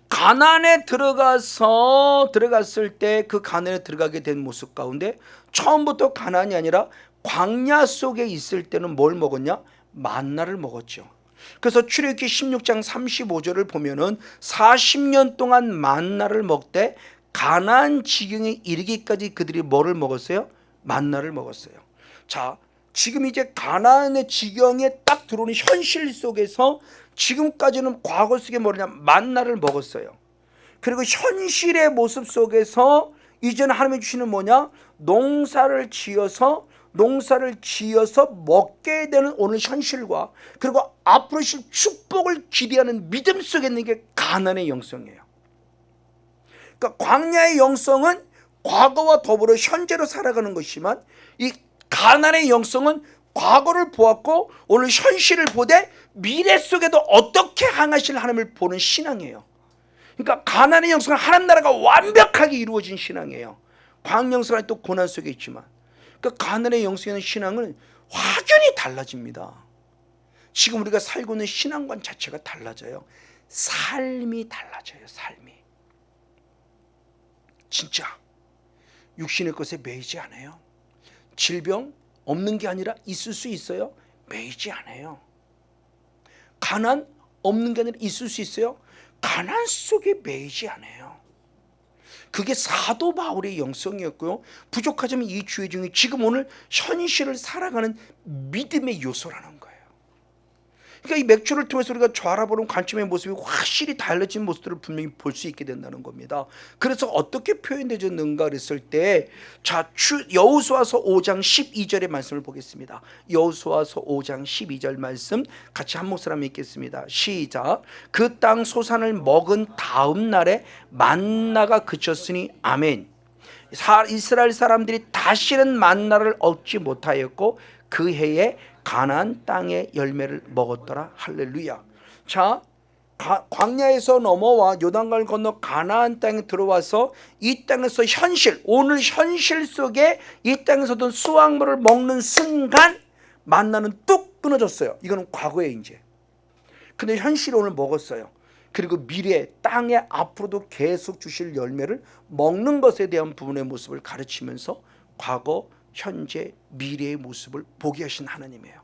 Speaker 1: 가나안에 들어갔을 때 그 가나안에 들어가게 된 모습 가운데 처음부터 가나안이 아니라 광야 속에 있을 때는 뭘 먹었냐? 만나를 먹었죠. 그래서 출애굽기 16장 35절을 보면은 40년 동안 만나를 먹되 가나안 지경에 이르기까지 그들이 뭐를 먹었어요? 만나를 먹었어요. 자, 지금 이제 가나안의 지경에 딱 들어오는 현실 속에서 지금까지는 과거 속에 뭐냐? 만나를 먹었어요. 그리고 현실의 모습 속에서 이제는 하나님이 주시는 뭐냐? 농사를 지어서 먹게 되는 오늘 현실과, 그리고 앞으로 실 축복을 기대하는 믿음 속에 있는 게 가나안의 영성이에요. 그러니까 광야의 영성은 과거와 더불어 현재로 살아가는 것이지만, 이 가나안의 영성은 과거를 보았고 오늘 현실을 보되 미래 속에도 어떻게 향하실 하나님을 보는 신앙이에요. 그러니까 가나안의 영성은 하나님 나라가 완벽하게 이루어진 신앙이에요. 광야 영성은 또 고난 속에 있지만, 그러니까 가나안의 영성의 신앙은 확연히 달라집니다. 지금 우리가 살고 있는 신앙관 자체가 달라져요. 삶이 달라져요. 삶이 진짜 육신의 것에 매이지 않아요. 질병 없는 게 아니라 있을 수 있어요. 매이지 않아요. 가난 없는 게 아니라 있을 수 있어요. 가난 속에 매이지 않아요. 그게 사도 바울의 영성이었고요. 부족하지만 이 주의 중에 지금 오늘 현실을 살아가는 믿음의 요소라는 거예요. 그러니까 이 맥주를 통해서 우리가 좌라보는 관점의 모습이 확실히 달라진 모습들을 분명히 볼 수 있게 된다는 겁니다. 그래서 어떻게 표현되었는가 그랬을 때, 자, 여호수아서 5장 12절의 말씀을 보겠습니다. 여호수아서 5장 12절 말씀 같이 한 목소리 한번 읽겠습니다. 시작. 그 땅 소산을 먹은 다음 날에 만나가 그쳤으니 아멘. 이스라엘 사람들이 다시는 만나를 얻지 못하였고 그 해에 가나안 땅의 열매를 먹었더라. 할렐루야. 자, 광야에서 넘어와 요단강을 건너 가나안 땅에 들어와서 이 땅에서 오늘 현실 속에 이 땅에서도 수확물을 먹는 순간 만나는 뚝 끊어졌어요. 이거는 과거에 이제. 근데 현실이 오늘 먹었어요. 그리고 미래 땅에 앞으로도 계속 주실 열매를 먹는 것에 대한 부분의 모습을 가르치면서 과거, 현재, 미래의 모습을 보게 하신 하나님이에요.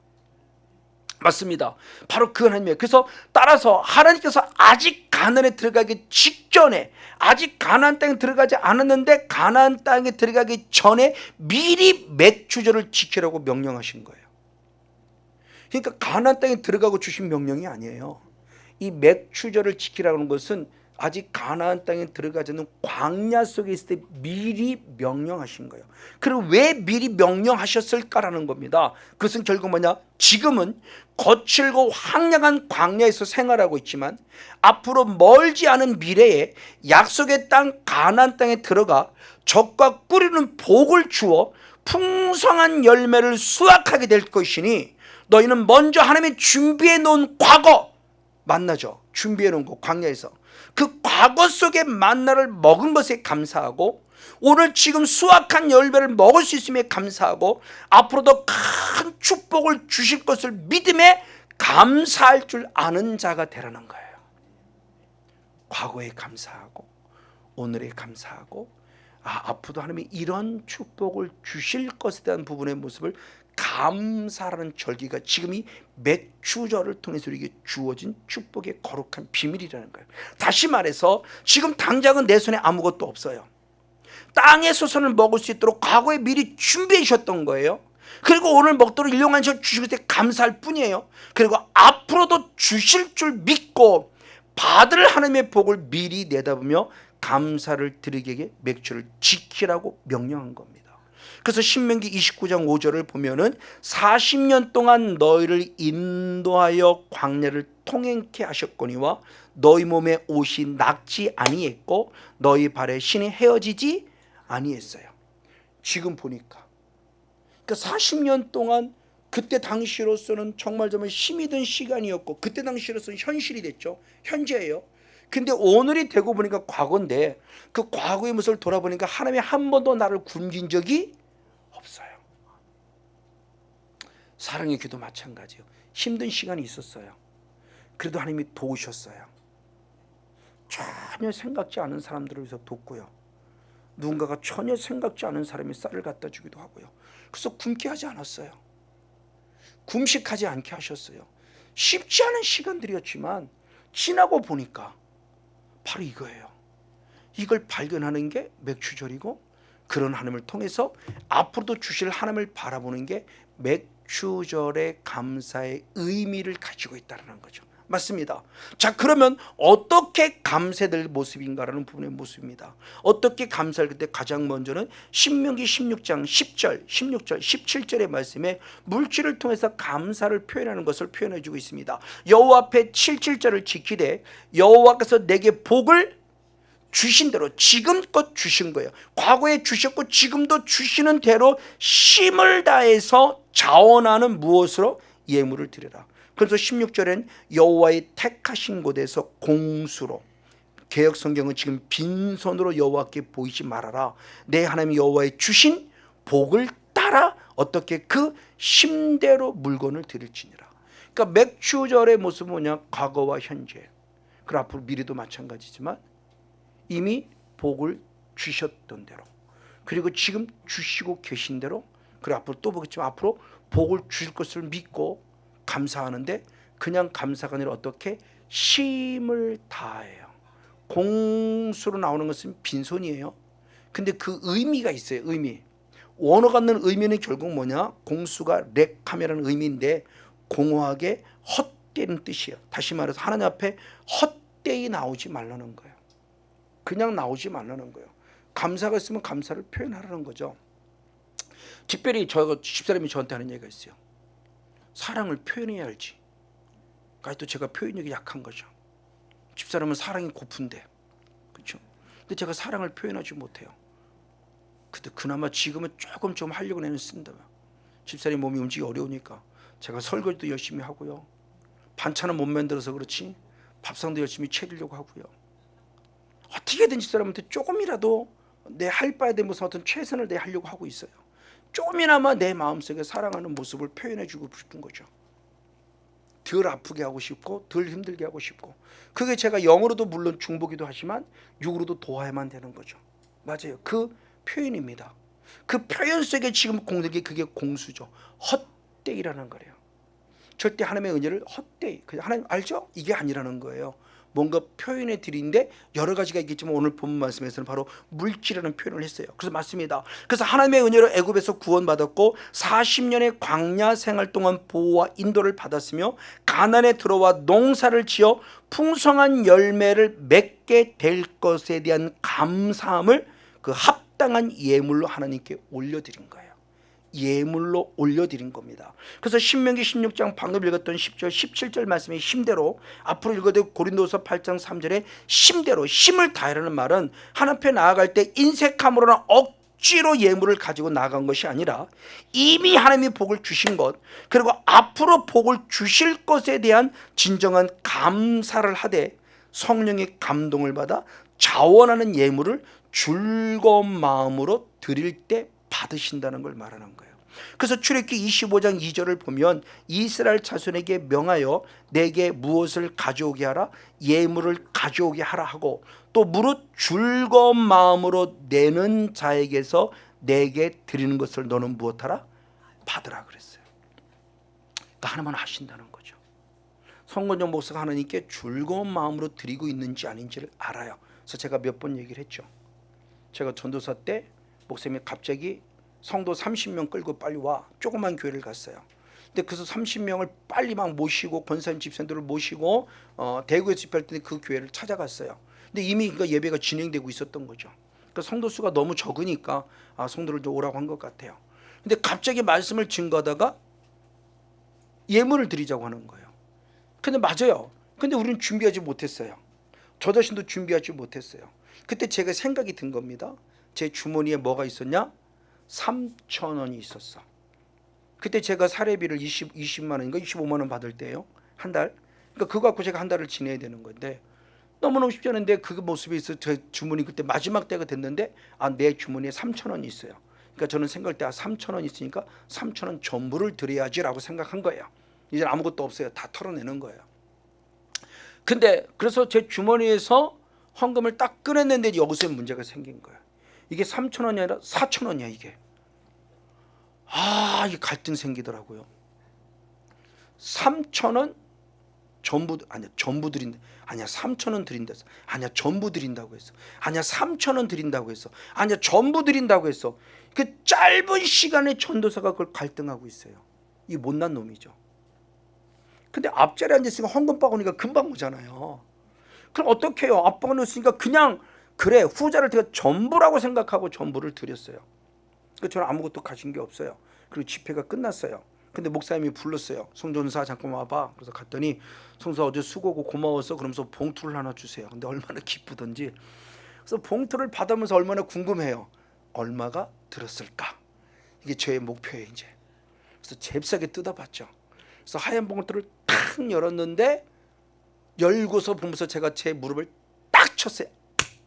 Speaker 1: 맞습니다. 바로 그 하나님이에요. 그래서 따라서 하나님께서 아직 가나안에 들어가기 직전에, 아직 가나안 땅에 들어가지 않았는데 가나안 땅에 들어가기 전에 미리 맥주절을 지키라고 명령하신 거예요. 그러니까 가나안 땅에 들어가고 주신 명령이 아니에요. 이 맥주절을 지키라는 것은 아직 가나안 땅에 들어가지 않는 광야 속에 있을 때 미리 명령하신 거예요. 그리고 왜 미리 명령하셨을까라는 겁니다. 그것은 결국 뭐냐? 지금은 거칠고 황량한 광야에서 생활하고 있지만 앞으로 멀지 않은 미래에 약속의 땅 가나안 땅에 들어가 적과 꿀이는 복을 주어 풍성한 열매를 수확하게 될 것이니 너희는 먼저 하나님이 준비해 놓은 과거 만나죠. 준비해 놓은 거 광야에서 그 과거 속의 만나를 먹은 것에 감사하고 오늘 지금 수확한 열매를 먹을 수 있음에 감사하고 앞으로도 큰 축복을 주실 것을 믿음에 감사할 줄 아는 자가 되라는 거예요. 과거에 감사하고 오늘에 감사하고 앞으로도 하나님이 이런 축복을 주실 것에 대한 부분의 모습을 감사하는 절기가 지금 이 맥주절을 통해서 우리에게 주어진 축복의 거룩한 비밀이라는 거예요. 다시 말해서 지금 당장은 내 손에 아무것도 없어요. 땅의 소선을 먹을 수 있도록 과거에 미리 준비해 주셨던 거예요. 그리고 오늘 먹도록 일용한 것 주실 때 감사할 뿐이에요. 그리고 앞으로도 주실 줄 믿고 받을 하나님의 복을 미리 내다보며 감사를 드리게 맥주를 지키라고 명령한 겁니다. 그래서 신명기 29장 5절을 보면은 40년 동안 너희를 인도하여 광야를 통행케 하셨거니와 너희 몸에 옷이 낙지 아니했고 너희 발에 신이 헤어지지 아니했어요. 지금 보니까 그러니까 40년 동안 그때 당시로서는 정말 힘이 든 시간이었고 그때 당시로서는 현실이 됐죠. 현재예요. 근데 오늘이 되고 보니까 과거인데 그 과거의 모습을 돌아보니까 하나님이 한 번도 나를 굶긴 적이 없어요. 사랑의 기도 마찬가지예요. 힘든 시간이 있었어요. 그래도 하나님이 도우셨어요. 전혀 생각지 않은 사람들을 위해서 돕고요. 누군가가 전혀 생각지 않은 사람이 쌀을 갖다 주기도 하고요. 그래서 굶게 하지 않았어요. 굶식하지 않게 하셨어요. 쉽지 않은 시간들이었지만 지나고 보니까 바로 이거예요. 이걸 발견하는 게 맥주절이고 그런 하나님을 통해서 앞으로도 주실 하나님을 바라보는 게 맥주절의 감사의 의미를 가지고 있다는 거죠. 맞습니다. 자, 그러면 어떻게 감사될 모습인가라는 부분의 모습입니다. 어떻게 감사할 때 가장 먼저는 신명기 16장 10절, 16절, 17절의 말씀에 물질을 통해서 감사를 표현하는 것을 표현해 주고 있습니다. 여호와 앞에 7절을 지키되 여호와께서 내게 복을 주신 대로 지금껏 주신 거예요. 과거에 주셨고 지금도 주시는 대로 힘을 다해서 자원하는 무엇으로? 예물을 드리라. 그래서 16절엔 여호와의 택하신 곳에서 공수로, 개역 성경은 지금 빈손으로 여호와께 보이지 말아라. 내 하나님 여호와의 주신 복을 따라 어떻게 그 힘대로 물건을 드릴지니라. 그러니까 맥주절의 모습은 뭐냐? 과거와 현재, 그리고 앞으로 미래도 마찬가지지만 이미 복을 주셨던 대로, 그리고 지금 주시고 계신 대로, 그리고 앞으로 또 보겠지만 앞으로 복을 주실 것을 믿고 감사하는데 그냥 감사가 아니라 어떻게? 힘을 다해요. 공수로 나오는 것은 빈손이에요. 근데 그 의미가 있어요. 의미. 원어 갖는 의미는 결국 뭐냐? 공수가 렉하면라는 의미인데 공허하게 헛되는 뜻이에요. 다시 말해서 하나님 앞에 헛되이 나오지 말라는 거예요. 그냥 나오지 말라는 거예요. 감사가 있으면 감사를 표현하라는 거죠. 특별히 집사람이 저한테 하는 얘기가 있어요. 사랑을 표현해야 알지. 그러니까 또 제가 표현력이 약한 거죠. 집사람은 사랑이 고픈데, 그렇죠? 근데 제가 사랑을 표현하지 못해요. 근데 그나마 지금은 조금 좀 하려고 애쓰는데 집사람이 몸이 움직이기 어려우니까 제가 설거지도 열심히 하고요. 반찬은 못 만들어서 그렇지 밥상도 열심히 차리려고 하고요. 어떻게든 집사람한테 조금이라도 내 할 바에 대한 무슨 어떤 최선을 다하려고 하고 있어요. 조금이나마 내 마음속에 사랑하는 모습을 표현해주고 싶은 거죠. 덜 아프게 하고 싶고 덜 힘들게 하고 싶고, 그게 제가 영으로도 물론 중보기도 하지만 육으로도 도와야만 되는 거죠. 맞아요. 그 표현입니다. 그 표현 속에 지금 공들게 그게 공수죠. 헛되이라는 거래요. 절대 하나님의 은혜를 헛되이, 그냥 하나님 알죠? 이게 아니라는 거예요. 뭔가 표현해 드리는데 여러 가지가 있겠지만 오늘 본문 말씀에서는 바로 물질이라는 표현을 했어요. 그래서 맞습니다. 그래서 하나님의 은혜로 애굽에서 구원받았고 40년의 광야 생활 동안 보호와 인도를 받았으며 가나안에 들어와 농사를 지어 풍성한 열매를 맺게 될 것에 대한 감사함을 그 합당한 예물로 하나님께 올려드린 거예요. 예물로 올려드린 겁니다. 그래서 신명기 16장 방금 읽었던 10절 17절 말씀의 힘대로, 앞으로 읽어도 고린도서 8장 3절에 힘대로, 힘을 다하라는 말은 하나님 앞에 나아갈 때 인색함으로나 억지로 예물을 가지고 나간 것이 아니라 이미 하나님이 복을 주신 것, 그리고 앞으로 복을 주실 것에 대한 진정한 감사를 하되 성령의 감동을 받아 자원하는 예물을 즐거운 마음으로 드릴 때 받으신다는 걸 말하는 거예요. 그래서 출애굽기 25장 2절을 보면 이스라엘 자손에게 명하여 내게 무엇을 가져오게 하라, 예물을 가져오게 하라 하고, 또 무릇 즐거운 마음으로 내는 자에게서 내게 드리는 것을 너는 무엇하라? 받으라 그랬어요. 그러니까 하나만 하신다는 거죠. 성건영 목사가 하나님께 즐거운 마음으로 드리고 있는지 아닌지를 알아요. 그래서 제가 몇 번 얘기를 했죠. 제가 전도사 때 목사님이 갑자기 성도 30명 끌고 빨리 와, 조그만 교회를 갔어요. 근데 그래서 30명을 빨리 막 모시고 권사님 집사님들을 모시고 대구에서 집회할 때 그 교회를 찾아갔어요. 근데 이미 그 예배가 진행되고 있었던 거죠. 그러니까 성도 수가 너무 적으니까 성도를 좀 오라고 한 것 같아요. 근데 갑자기 말씀을 증거하다가 예물을 드리자고 하는 거예요. 근데 맞아요. 근데 우리는 준비하지 못했어요. 저 자신도 준비하지 못했어요. 그때 제가 생각이 든 겁니다. 제 주머니에 뭐가 있었냐? 3,000원이 있었어. 그때 제가 사례비를 20만 원인가 25만 원 받을 때요, 한 달. 그러니까 그거 갖고 제가 한 달을 지내야 되는 건데 너무너무 쉽지 않은데 그 모습이 있어. 제 주머니 그때 마지막 때가 됐는데 내 주머니에 3,000원이 있어요. 그러니까 저는 생각할 때 3,000원 있으니까 3,000원 전부를 드려야지라고 생각한 거예요. 이제 아무것도 없어요. 다 털어내는 거예요. 근데 그래서 제 주머니에서 헌금을 딱 꺼냈는데 여기서 문제가 생긴 거예요. 이게 3,000원이 아니라 4,000원이야 이게. 이게 갈등 생기더라고요. 3,000원 전부, 아니야 전부 드린다, 아니야 3,000원 드린다 했어, 아니야 전부 드린다고 했어, 아니야 3,000원 드린다고 했어, 아니야 전부 드린다고 했어. 그 짧은 시간에 전도사가 그걸 갈등하고 있어요. 이 못난 놈이죠. 근데 앞자리에 앉아있으니까 헌금 바구니가 금방 오잖아요. 그럼 어떻게 해요? 앞바구니 있으니까 그냥 그래, 후자를 제가 전부라고 생각하고 전부를 드렸어요. 그러니까 저는 아무것도 가진 게 없어요. 그리고 집회가 끝났어요. 근데 목사님이 불렀어요. 성전사 잠깐 와봐. 그래서 갔더니 성사 어제 수고고 고마웠어. 그러면서 봉투를 하나 주세요. 근데 얼마나 기쁘던지. 그래서 봉투를 받으면서 얼마나 궁금해요. 얼마가 들었을까? 이게 저의 목표예요 이제. 그래서 잽싸게 뜯어봤죠. 그래서 하얀 봉투를 탁 열었는데 열고서 보면서 제가 제 무릎을 딱 쳤어요.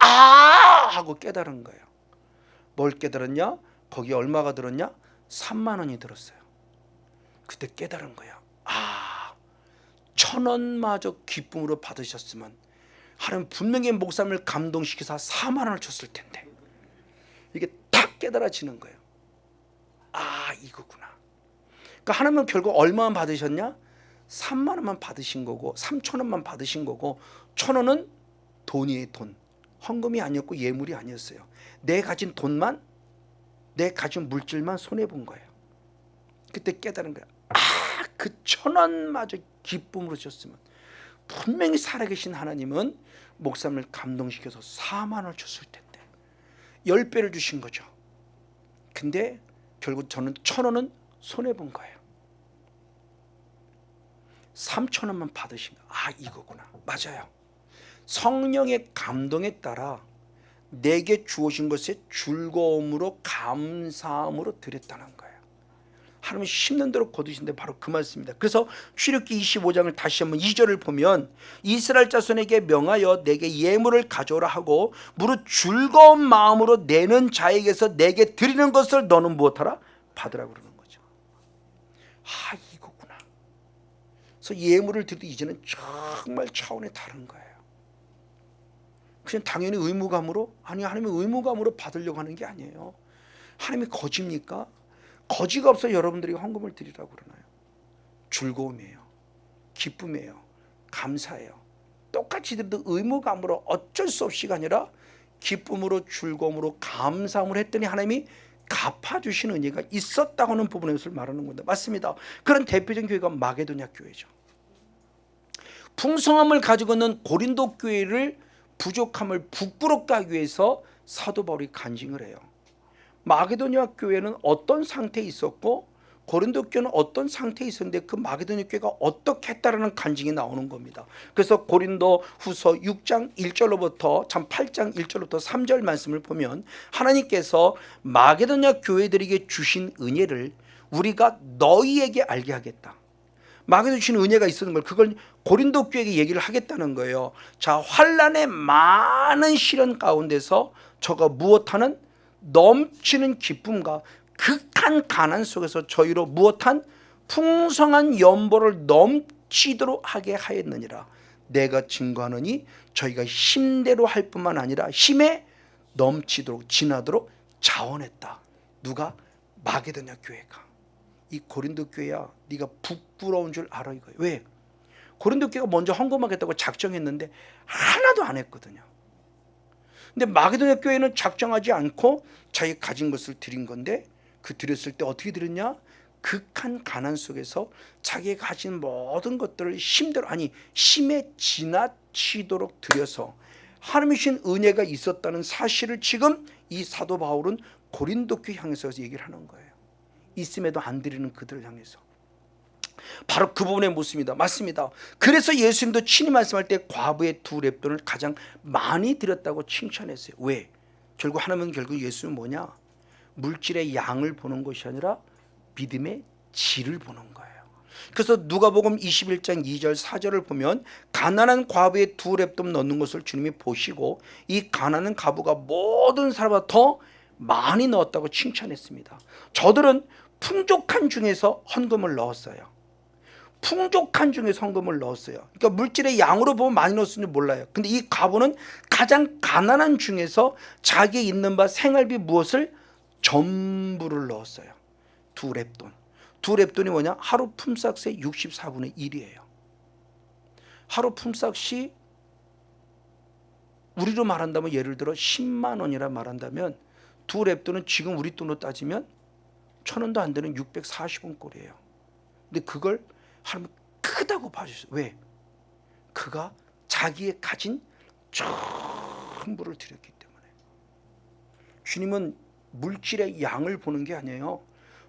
Speaker 1: 하고 깨달은 거예요. 뭘 깨달았냐? 거기 얼마가 들었냐? 3만 원이 들었어요. 그때 깨달은 거야. 1,000원마저 기쁨으로 받으셨으면 하나님 분명히 목사님을 감동시켜서 4만 원을 줬을 텐데. 이게 딱 깨달아지는 거예요. 이거구나. 그러니까 하나님은 결국 얼마만 받으셨냐? 3만 원만 받으신 거고 3,000원만 받으신 거고 1,000원은 돈이에요. 돈. 헌금이 아니었고 예물이 아니었어요. 내 가진 돈만, 내 가진 물질만 손해본 거예요. 그때 깨달은 거야. 그 1,000원마저 기쁨으로 줬으면 분명히 살아계신 하나님은 목사님을 감동시켜서 4만 원을 줬을 텐데 10배를 주신 거죠. 근데 결국 저는 1,000원은 손해본 거예요. 3,000원만 받으신 거. 아, 이거구나. 맞아요. 성령의 감동에 따라 내게 주어진 것에 즐거움으로 감사함으로 드렸다는 거예요. 하나님은 심는 대로 거두신데 바로 그 말씀입니다. 그래서 출애굽기 25장을 다시 한번 2절을 보면 이스라엘 자손에게 명하여 내게 예물을 가져오라 하고 무릇 즐거운 마음으로 내는 자에게서 내게 드리는 것을 너는 무엇하라? 받으라고 그러는 거죠. 아, 이거구나. 그래서 예물을 드려도 이제는 정말 차원이 다른 거예요. 그냥 당연히 의무감으로, 아니 하나님이 의무감으로 받으려고 하는 게 아니에요. 하나님이 거지입니까? 거지가 없어 여러분들에게 헌금을 드리라고 그러나요? 즐거움이에요. 기쁨이에요. 감사해요. 똑같이 드려도 의무감으로 어쩔 수 없이가 아니라 기쁨으로 즐거움으로 감사함으로 했더니 하나님이 갚아주신 은혜가 있었다고 하는 부분에서 말하는 건데 맞습니다. 그런 대표적인 교회가 마게도냐 교회죠. 풍성함을 가지고 있는 고린도 교회를 부족함을 부끄럽게 하기 위해서 사도 바울이 간증을 해요. 마게도냐 교회는 어떤 상태에 있었고 고린도 교회는 어떤 상태에 있었는데 그 마게도냐 교회가 어떻게 했다라는 간증이 나오는 겁니다. 그래서 고린도 후서 6장 1절로부터 참 8장 1절로부터 3절 말씀을 보면 하나님께서 마게도냐 교회들에게 주신 은혜를 우리가 너희에게 알게 하겠다. 마게도냐 주신 은혜가 있었는 걸 그걸 고린도 교회에게 얘기를 하겠다는 거예요. 자, 환난의 많은 시련 가운데서 저가 무엇하는 넘치는 기쁨과 극한 가난 속에서 저희로 무엇한 풍성한 연보를 넘치도록 하게 하였느니라. 내가 증거하느니 저희가 힘대로 할 뿐만 아니라 힘에 넘치도록 지나도록 자원했다. 누가? 마게도냐 교회가. 이 고린도 교회야, 네가 부끄러운 줄 알아 이거예요. 왜? 고린도 교회가 먼저 헌금하겠다고 작정했는데 하나도 안 했거든요. 근데 마게도냐 교회는 작정하지 않고 자기 가진 것을 드린 건데 그 드렸을 때 어떻게 드렸냐? 극한 가난 속에서 자기가 가진 모든 것들을 힘대로 아니 힘에 지나치도록 드려서 하나님이 주신 은혜가 있었다는 사실을 지금 이 사도 바울은 고린도 교회 향해서 얘기를 하는 거예요. 있음에도 안 드리는 그들을 향해서. 바로 그 부분의 모습입니다. 맞습니다. 그래서 예수님도 친히 말씀할 때 과부의 2렙돈을 가장 많이 드렸다고 칭찬했어요. 왜? 결국 하나님은 결국 예수는 뭐냐? 물질의 양을 보는 것이 아니라 믿음의 질을 보는 거예요. 그래서 누가복음 21장 2절 4절을 보면 가난한 과부의 2렙돈 넣는 것을 주님이 보시고 이 가난한 과부가 모든 사람보다 더 많이 넣었다고 칭찬했습니다. 저들은 풍족한 중에서 헌금을 넣었어요. 풍족한 중에서 헌금을 넣었어요. 그러니까 물질의 양으로 보면 많이 넣었는지 몰라요. 근데 이 과부는 가장 가난한 중에서 자기의 있는 바 생활비 무엇을 전부를 넣었어요. 2렙돈. 2렙돈이 뭐냐? 하루 품삯의 64분의 1이에요. 하루 품삯이 우리로 말한다면 예를 들어 10만 원이라 말한다면 2렙돈은 지금 우리 돈으로 따지면 1,000원도 안 되는 640원 꼴이에요. 근데 그걸 하나님 크다고 봐주셨어요. 왜? 그가 자기의 가진 전부를 드렸기 때문에. 주님은 물질의 양을 보는 게 아니에요.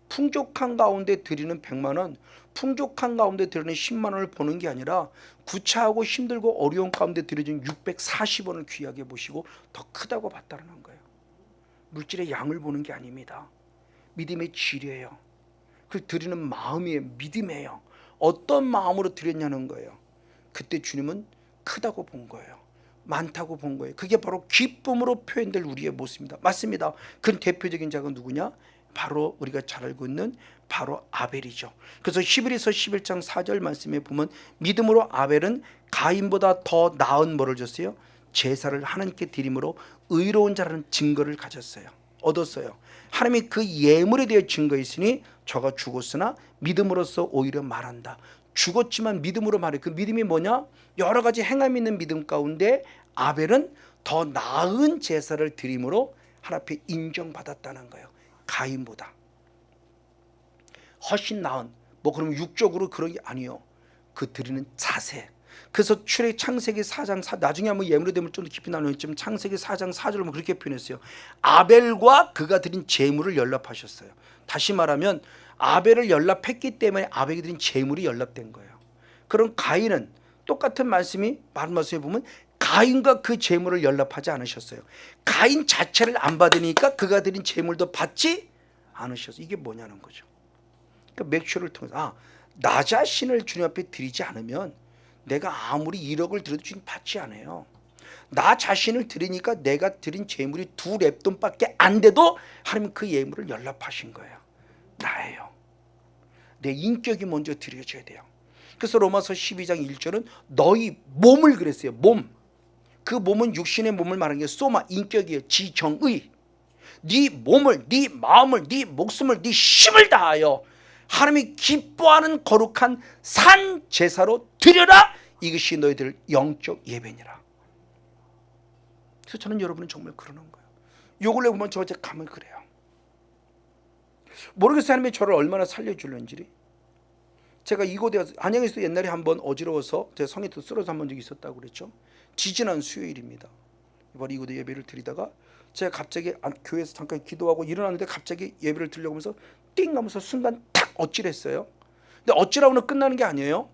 Speaker 1: 풍족한 가운데 드리는 100만 원, 풍족한 가운데 드리는 10만 원을 보는 게 아니라 구차하고 힘들고 어려운 가운데 드려진 640원을 귀하게 보시고 더 크다고 봤다는 거예요. 물질의 양을 보는 게 아닙니다. 믿음의 질이에요. 그 드리는 마음이에요. 믿음이에요. 어떤 마음으로 드렸냐는 거예요. 그때 주님은 크다고 본 거예요. 많다고 본 거예요. 그게 바로 기쁨으로 표현될 우리의 모습입니다. 맞습니다. 그 대표적인 자가 누구냐? 바로 우리가 잘 알고 있는 바로 아벨이죠. 그래서 히브리서 11장 4절 말씀에 보면 믿음으로 아벨은 가인보다 더 나은 뭐를 줬어요? 제사를 하나님께 드림으로 의로운 자라는 증거를 가졌어요. 얻었어요. 하나님이 그 예물에 대해 증거했으니 저가 죽었으나 믿음으로써 오히려 말한다. 죽었지만 믿음으로 말해. 그 믿음이 뭐냐? 여러 가지 행함이 있는 믿음 가운데 아벨은 더 나은 제사를 드림으로 하나님 앞에 인정받았다는 거예요. 가인보다 훨씬 나은 뭐 그럼 육적으로 그런 게 아니요. 그 드리는 자세. 그래서 창세기 4장 4 나중에 한번 예물에 대면 좀 더 깊이 나누겠지만 창세기 4장 4절을 그렇게 표현했어요. 아벨과 그가 드린 제물을 연락하셨어요. 다시 말하면 아벨을 연락했기 때문에 아벨이 드린 제물이 연락된 거예요. 그럼 가인은 똑같은 말씀이 마른 말씀에 보면 가인과 그 제물을 연락하지 않으셨어요. 가인 자체를 안 받으니까 그가 드린 제물도 받지 않으셨어요. 이게 뭐냐는 거죠. 그러니까 맥주를 통해서 나 자신을 주님 앞에 드리지 않으면 내가 아무리 1억을 드려도 주님 받지 않아요. 나 자신을 드리니까 내가 드린 재물이 2렙돈밖에 안 돼도 하나님 그 예물을 연락하신 거예요. 나예요. 내 인격이 먼저 드려져야 돼요. 그래서 로마서 12장 1절은 너희 몸을 그랬어요. 몸. 그 몸은 육신의 몸을 말하는 게 소마, 인격이에요. 지정의. 네 몸을, 네 마음을, 네 목숨을, 네 힘을 다하여 하나님이 기뻐하는 거룩한 산 제사로 드려라. 이것이 너희들 영적 예배니라. 그래서 저는 여러분은 정말 그러는 거예요. 요걸 내가 보면 저 이제 가면 그래요. 모르겠어요. 하나님이 저를 얼마나 살려줄는지. 제가 이곳에 안양에서 옛날에 한번 어지러워서 제 성에 쓰러져 한번 적이 있었다고 그랬죠. 지지난 수요일입니다. 이번 이곳에 예배를 드리다가 제가 갑자기 교회에서 잠깐 기도하고 일어났는데 갑자기 예배를 드리려고 하면서 띵 하면서 순간 탁 어찌랬어요. 근데 어찌라고는 끝나는 게 아니에요.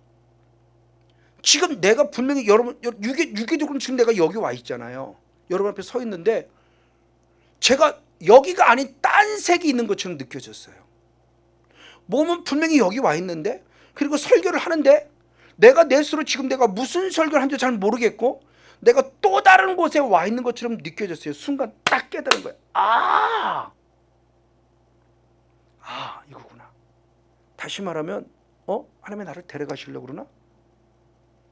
Speaker 1: 지금 내가 분명히 여러분 유기적으로 지금 내가 여기 와 있잖아요. 여러분 앞에 서 있는데 제가 여기가 아닌 딴 색이 있는 것처럼 느껴졌어요. 몸은 분명히 여기 와 있는데 그리고 설교를 하는데 내가 내 스스로 지금 내가 무슨 설교를 하는지 잘 모르겠고 내가 또 다른 곳에 와 있는 것처럼 느껴졌어요. 순간 딱 깨달은 거예요. 이거구나. 다시 말하면 하나님이 나를 데려가시려고 그러나?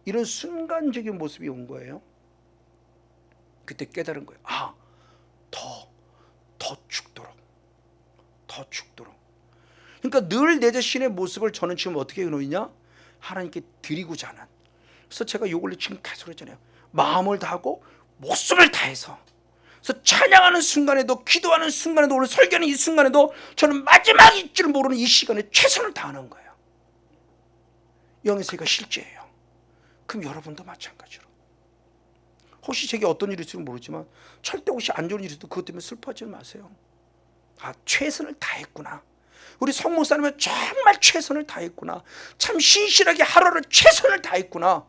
Speaker 1: 이런 순간적인 모습이 온 거예요. 그때 깨달은 거예요. 더 죽도록. 그러니까 늘 내 자신의 모습을 저는 지금 어떻게 해놓느냐? 하나님께 드리고자 하는. 그래서 제가 요걸 지금 계속 했잖아요. 마음을 다하고 목숨을 다해서. 그래서 찬양하는 순간에도 기도하는 순간에도 오늘 설교하는 이 순간에도 저는 마지막일 줄 모르는 이 시간에 최선을 다하는 거예요. 영의 세계가 실제예요. 그럼 여러분도 마찬가지로. 혹시 제게 어떤 일이 있을지 모르지만 절대 혹시 안 좋은 일이 있어도 그것 때문에 슬퍼하지 마세요. 최선을 다했구나. 우리 성목사님은 정말 최선을 다했구나. 참 신실하게 하루를 최선을 다했구나.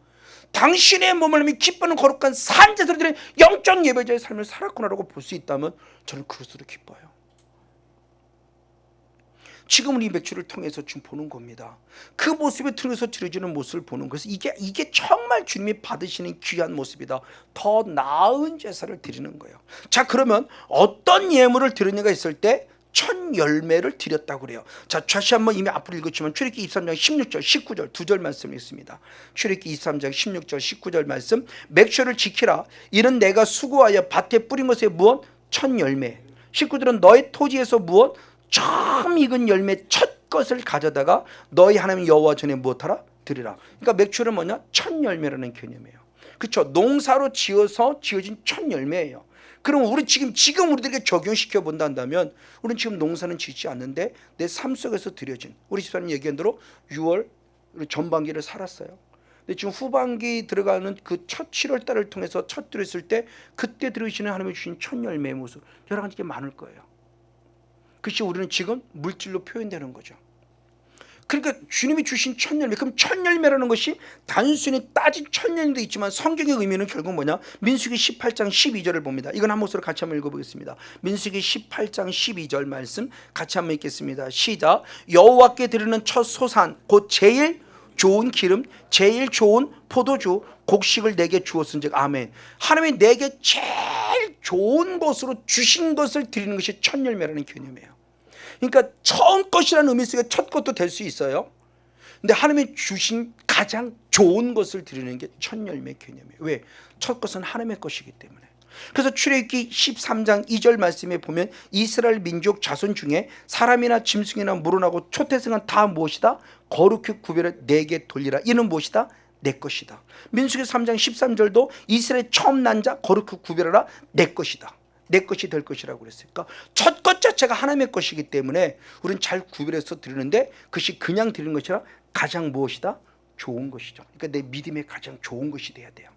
Speaker 1: 당신의 몸을 하며 기뻐하는 거룩한 산제사로 드린 영적 예배자의 삶을 살았구나라고 볼 수 있다면 저는 그것으로 기뻐요. 지금은 이 맥주를 통해서 지금 보는 겁니다. 그 모습을 통해서 드려지는 모습을 보는 것은 이게 정말 주님이 받으시는 귀한 모습이다. 더 나은 제사를 드리는 거예요. 자, 그러면 어떤 예물을 드리느냐가 있을 때 첫 열매를 드렸다고 그래요. 자, 다시 한번 이미 앞으로 읽었지만 출애굽기 23장 16절 19절 두 절 말씀이 있습니다. 출애굽기 23장 16절 19절 말씀. 맥주를 지키라. 이는 내가 수고하여 밭에 뿌린 것의 무엇? 첫 열매. 19절은 너의 토지에서 무엇? 처음 익은 열매 첫 것을 가져다가 너희 하나님 여호와 전에 무엇하라? 드리라. 그러니까 맥주는 뭐냐? 첫 열매라는 개념이에요. 그렇죠? 농사로 지어진 첫 열매예요. 그럼 우리 지금 우리들에게 적용시켜 본다면 우리는 지금 농사는 짓지 않는데 내 삶 속에서 드려진 우리 집사님 얘기한 대로 6월 전반기를 살았어요. 근데 지금 후반기 들어가는 그 첫 7월 달을 통해서 첫 드렸을 때 그때 들으시는 하나님이 주신 첫 열매의 모습 여러 가지 게 많을 거예요. 그것이 우리는 지금 물질로 표현되는 거죠. 그러니까 주님이 주신 첫 열매, 그럼 첫 열매라는 것이 단순히 따진 첫 열매도 있지만 성경의 의미는 결국 뭐냐? 민수기 18장 12절을 봅니다. 이건 한 목소리로 같이 한번 읽어보겠습니다. 민수기 18장 12절 말씀 같이 한번 읽겠습니다. 시작. 여호와께 드리는 첫 소산 곧 제일 좋은 기름, 제일 좋은 포도주, 곡식을 내게 주었은즉 아멘. 하나님이 내게 제일 좋은 것으로 주신 것을 드리는 것이 첫 열매라는 개념이에요. 그러니까 처음 것이라는 의미 속에 첫 것도 될 수 있어요. 근데 하나님이 주신 가장 좋은 것을 드리는 게 첫 열매 개념이에요. 왜? 첫 것은 하나님의 것이기 때문에. 그래서 출애굽기 13장 2절 말씀에 보면 이스라엘 민족 자손 중에 사람이나 짐승이나 물어나고 초태생은 다 무엇이다? 거룩히 구별해 내게 돌리라. 이는 무엇이다? 내 것이다. 민수기 3장 13절도 이스라엘 처음 난 자 거룩히 구별하라. 내 것이다. 내 것이 될 것이라고 그랬어요. 그러니까 첫 것 자체가 하나님의 것이기 때문에 우리는 잘 구별해서 드리는데, 그것이 그냥 드리는 것이 아니라 가장 무엇이다? 좋은 것이죠. 그러니까 내 믿음의 가장 좋은 것이 돼야 돼요.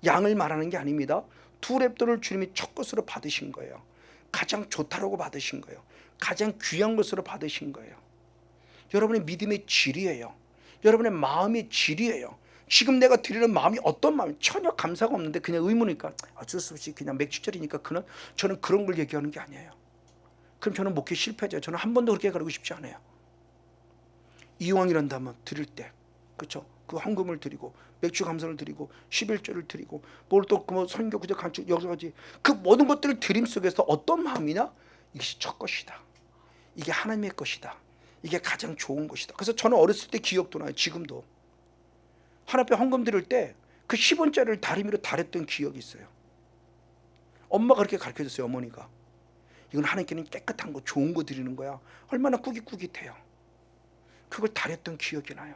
Speaker 1: 양을 말하는 게 아닙니다. 두 랩돌을 주님이 첫 것으로 받으신 거예요. 가장 좋다라고 받으신 거예요. 가장 귀한 것으로 받으신 거예요. 여러분의 믿음의 질이에요. 여러분의 마음의 질이에요. 지금 내가 드리는 마음이 어떤 마음이 전혀 감사가 없는데 그냥 의무니까 어쩔 수 없이 그냥 맥주절이니까 저는 그런 걸 얘기하는 게 아니에요. 그럼 저는 목회 실패죠. 저는 한 번도 그렇게 가르고 싶지 않아요. 이왕이란다면 드릴 때, 그렇죠? 그 헌금을 드리고 맥주 감사를 드리고 11조를 드리고 뭘 또 뭐 선교 구제 간축 여러 가지 그 모든 것들을 드림 속에서 어떤 마음이냐? 이것이 첫 것이다. 이게 하나님의 것이다. 이게 가장 좋은 것이다. 그래서 저는 어렸을 때 기억도 나요. 지금도 하나님 앞에 헌금 드릴 때 그 10원짜리를 다리미로 달했던 기억이 있어요. 엄마가 그렇게 가르쳐줬어요. 어머니가 이건 하나님께는 깨끗한 거 좋은 거 드리는 거야. 얼마나 꾸깃꾸깃해요. 그걸 달했던 기억이 나요.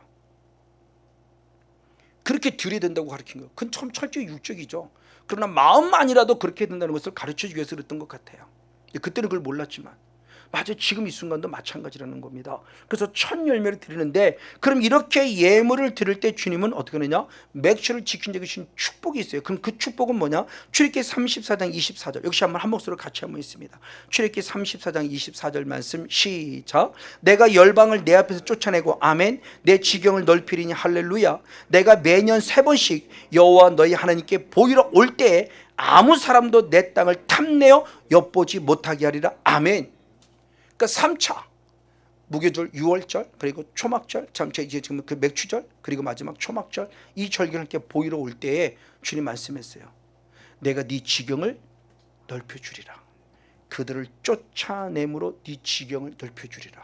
Speaker 1: 그렇게 드려야 된다고 가르친 거예요. 그건 참 철저히 육적이죠. 그러나 마음만이라도 그렇게 된다는 것을 가르쳐주기 위해서 그랬던 것 같아요. 그때는 그걸 몰랐지만 맞아요. 지금 이 순간도 마찬가지라는 겁니다. 그래서 첫 열매를 드리는데, 그럼 이렇게 예물을 드릴 때 주님은 어떻게 하느냐? 맥주를 지킨 적이 신 축복이 있어요. 그럼 그 축복은 뭐냐? 출애굽기 34장 24절. 역시 한 목소리로 같이 한번 있습니다. 출애굽기 34장 24절 말씀 시작. 내가 열방을 내 앞에서 쫓아내고 아멘. 내 지경을 넓히리니 할렐루야. 내가 매년 3번씩 여호와 너희 하나님께 보이러 올 때에 아무 사람도 내 땅을 탐내어 엿보지 못하게 하리라. 아멘. 그러니까 3차 무교절, 유월절, 그리고 초막절, 이제 지금 그 맥주절, 그리고 마지막 초막절, 이 절기를 함께 보이러 올 때에 주님 말씀했어요. 내가 네 지경을 넓혀주리라. 그들을 쫓아내므로 네 지경을 넓혀주리라.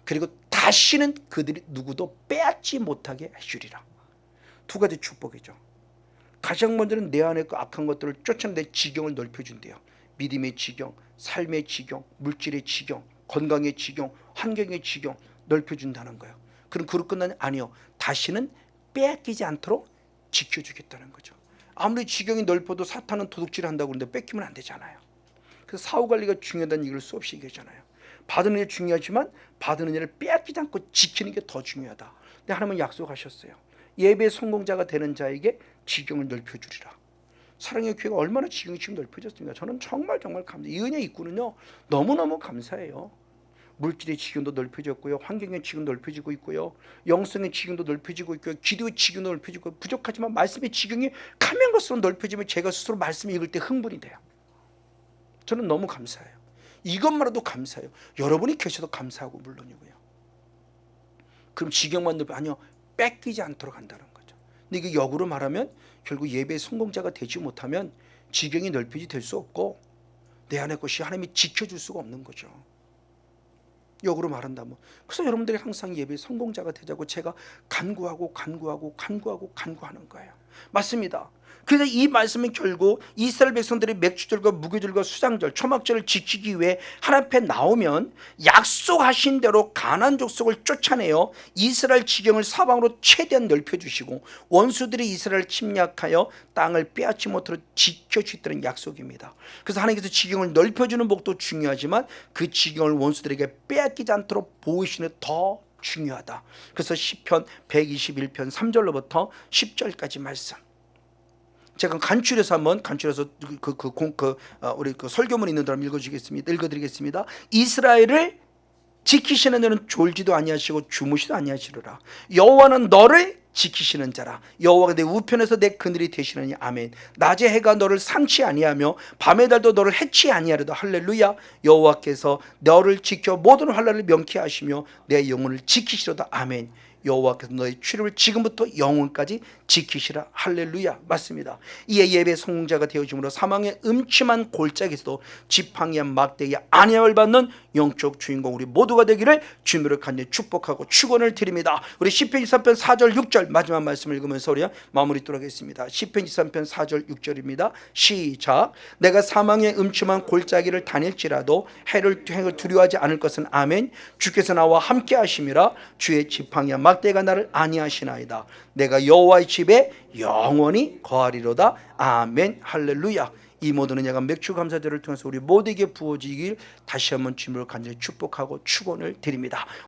Speaker 1: 그리고 다시는 그들이 누구도 빼앗지 못하게 해주리라. 두 가지 축복이죠. 가장 먼저는 내 안에 그 악한 것들을 쫓아내 내 지경을 넓혀준대요. 믿음의 지경, 삶의 지경, 물질의 지경, 건강의 지경, 환경의 지경 넓혀준다는 거예요. 그럼 그로 끝나니 아니요. 다시는 빼앗기지 않도록 지켜주겠다는 거죠. 아무리 지경이 넓어도 사탄은 도둑질을 한다고 그러는데 뺏기면 안 되잖아요. 그래서 사후관리가 중요하다는 얘기를 수없이 얘기하잖아요. 받는 게 중요하지만 받는 일을 빼앗기지 않고 지키는 게 더 중요하다. 근데 하나님은 약속하셨어요. 예배 성공자가 되는 자에게 지경을 넓혀주리라. 사랑의 교회가 얼마나 지경이 지금 넓혀졌습니까? 저는 정말 감사해요. 이 은혜 있고는요 너무너무 감사해요. 물질의 지경도 넓혀졌고요, 환경의 지경도 넓혀지고 있고요, 영성의 지경도 넓혀지고 있고요, 기도의 지경도 넓혀지고, 부족하지만 말씀의 지경이 가면 갈수록 넓혀지면 제가 스스로 말씀 읽을 때 흥분이 돼요. 저는 너무 감사해요. 이것만으로도 감사해요. 여러분이 계셔도 감사하고 물론이고요. 그럼 지경만 넓혀 아니요, 뺏기지 않도록 한다는 거죠. 근데 이게 역으로 말하면 결국 예배의 성공자가 되지 못하면 지경이 넓혀지 될 수 없고 내 안의 것이 하나님이 지켜줄 수가 없는 거죠. 역으로 말한다면. 그래서 여러분들이 항상 예배의 성공자가 되자고 제가 간구하는 거예요. 맞습니다. 그래서 이 말씀은 결국 이스라엘 백성들이 맥주절과 무교절과 수장절, 초막절을 지키기 위해 하나님 앞에 나오면 약속하신 대로 가나안 족속을 쫓아내어 이스라엘 지경을 사방으로 최대한 넓혀주시고 원수들이 이스라엘을 침략하여 땅을 빼앗지 못하도록 지켜주시다는 약속입니다. 그래서 하나님께서 지경을 넓혀주는 복도 중요하지만 그 지경을 원수들에게 빼앗기지 않도록 보호하시는 더 중요하다. 그래서 시편 121편 3절로부터 10절까지 말씀. 제가 간추려서 우리 그 설교문 있는 사람 읽어드리겠습니다. 이스라엘을 지키시는 자는 졸지도 아니하시고 주무시도 아니하시리라. 여호와는 너를 지키시는 자라. 여호와가 내 우편에서 내 그늘이 되시느니 아멘. 낮에 해가 너를 상치 아니하며 밤의 달도 너를 해치 아니하리다. 할렐루야. 여호와께서 너를 지켜 모든 환난을 명케 하시며 내 영혼을 지키시로다. 아멘. 여호와께서 너의 출입을 지금부터 영원까지 지키시라. 할렐루야. 맞습니다. 이에 예배 성공자가 되어짐으로 사망의 음침한 골짜기에서도 지팡이와 막대기와 안위함을 받는 영적 주인공 우리 모두가 되기를 주님으로 간절히 축복하고 축원을 드립니다. 우리 시편 23편 4절 6절 마지막 말씀을 읽으면서 우리 마무리 하도록 하겠습니다. 시편 23편 4절 6절입니다. 시작. 내가 사망의 음침한 골짜기를 다닐지라도 해를 두려워하지 않을 것은 아멘. 주께서 나와 함께 하심이라. 주의 지팡이와 막대가 나를 안위하시나이다. 내가 여호와의 집에 영원히 거하리로다. 아멘. 할렐루야. 이 모든 은혜가 맥주 감사절을 통해서 우리 모두에게 부어지길 다시 한번 주님을 간절히 축복하고 축원을 드립니다.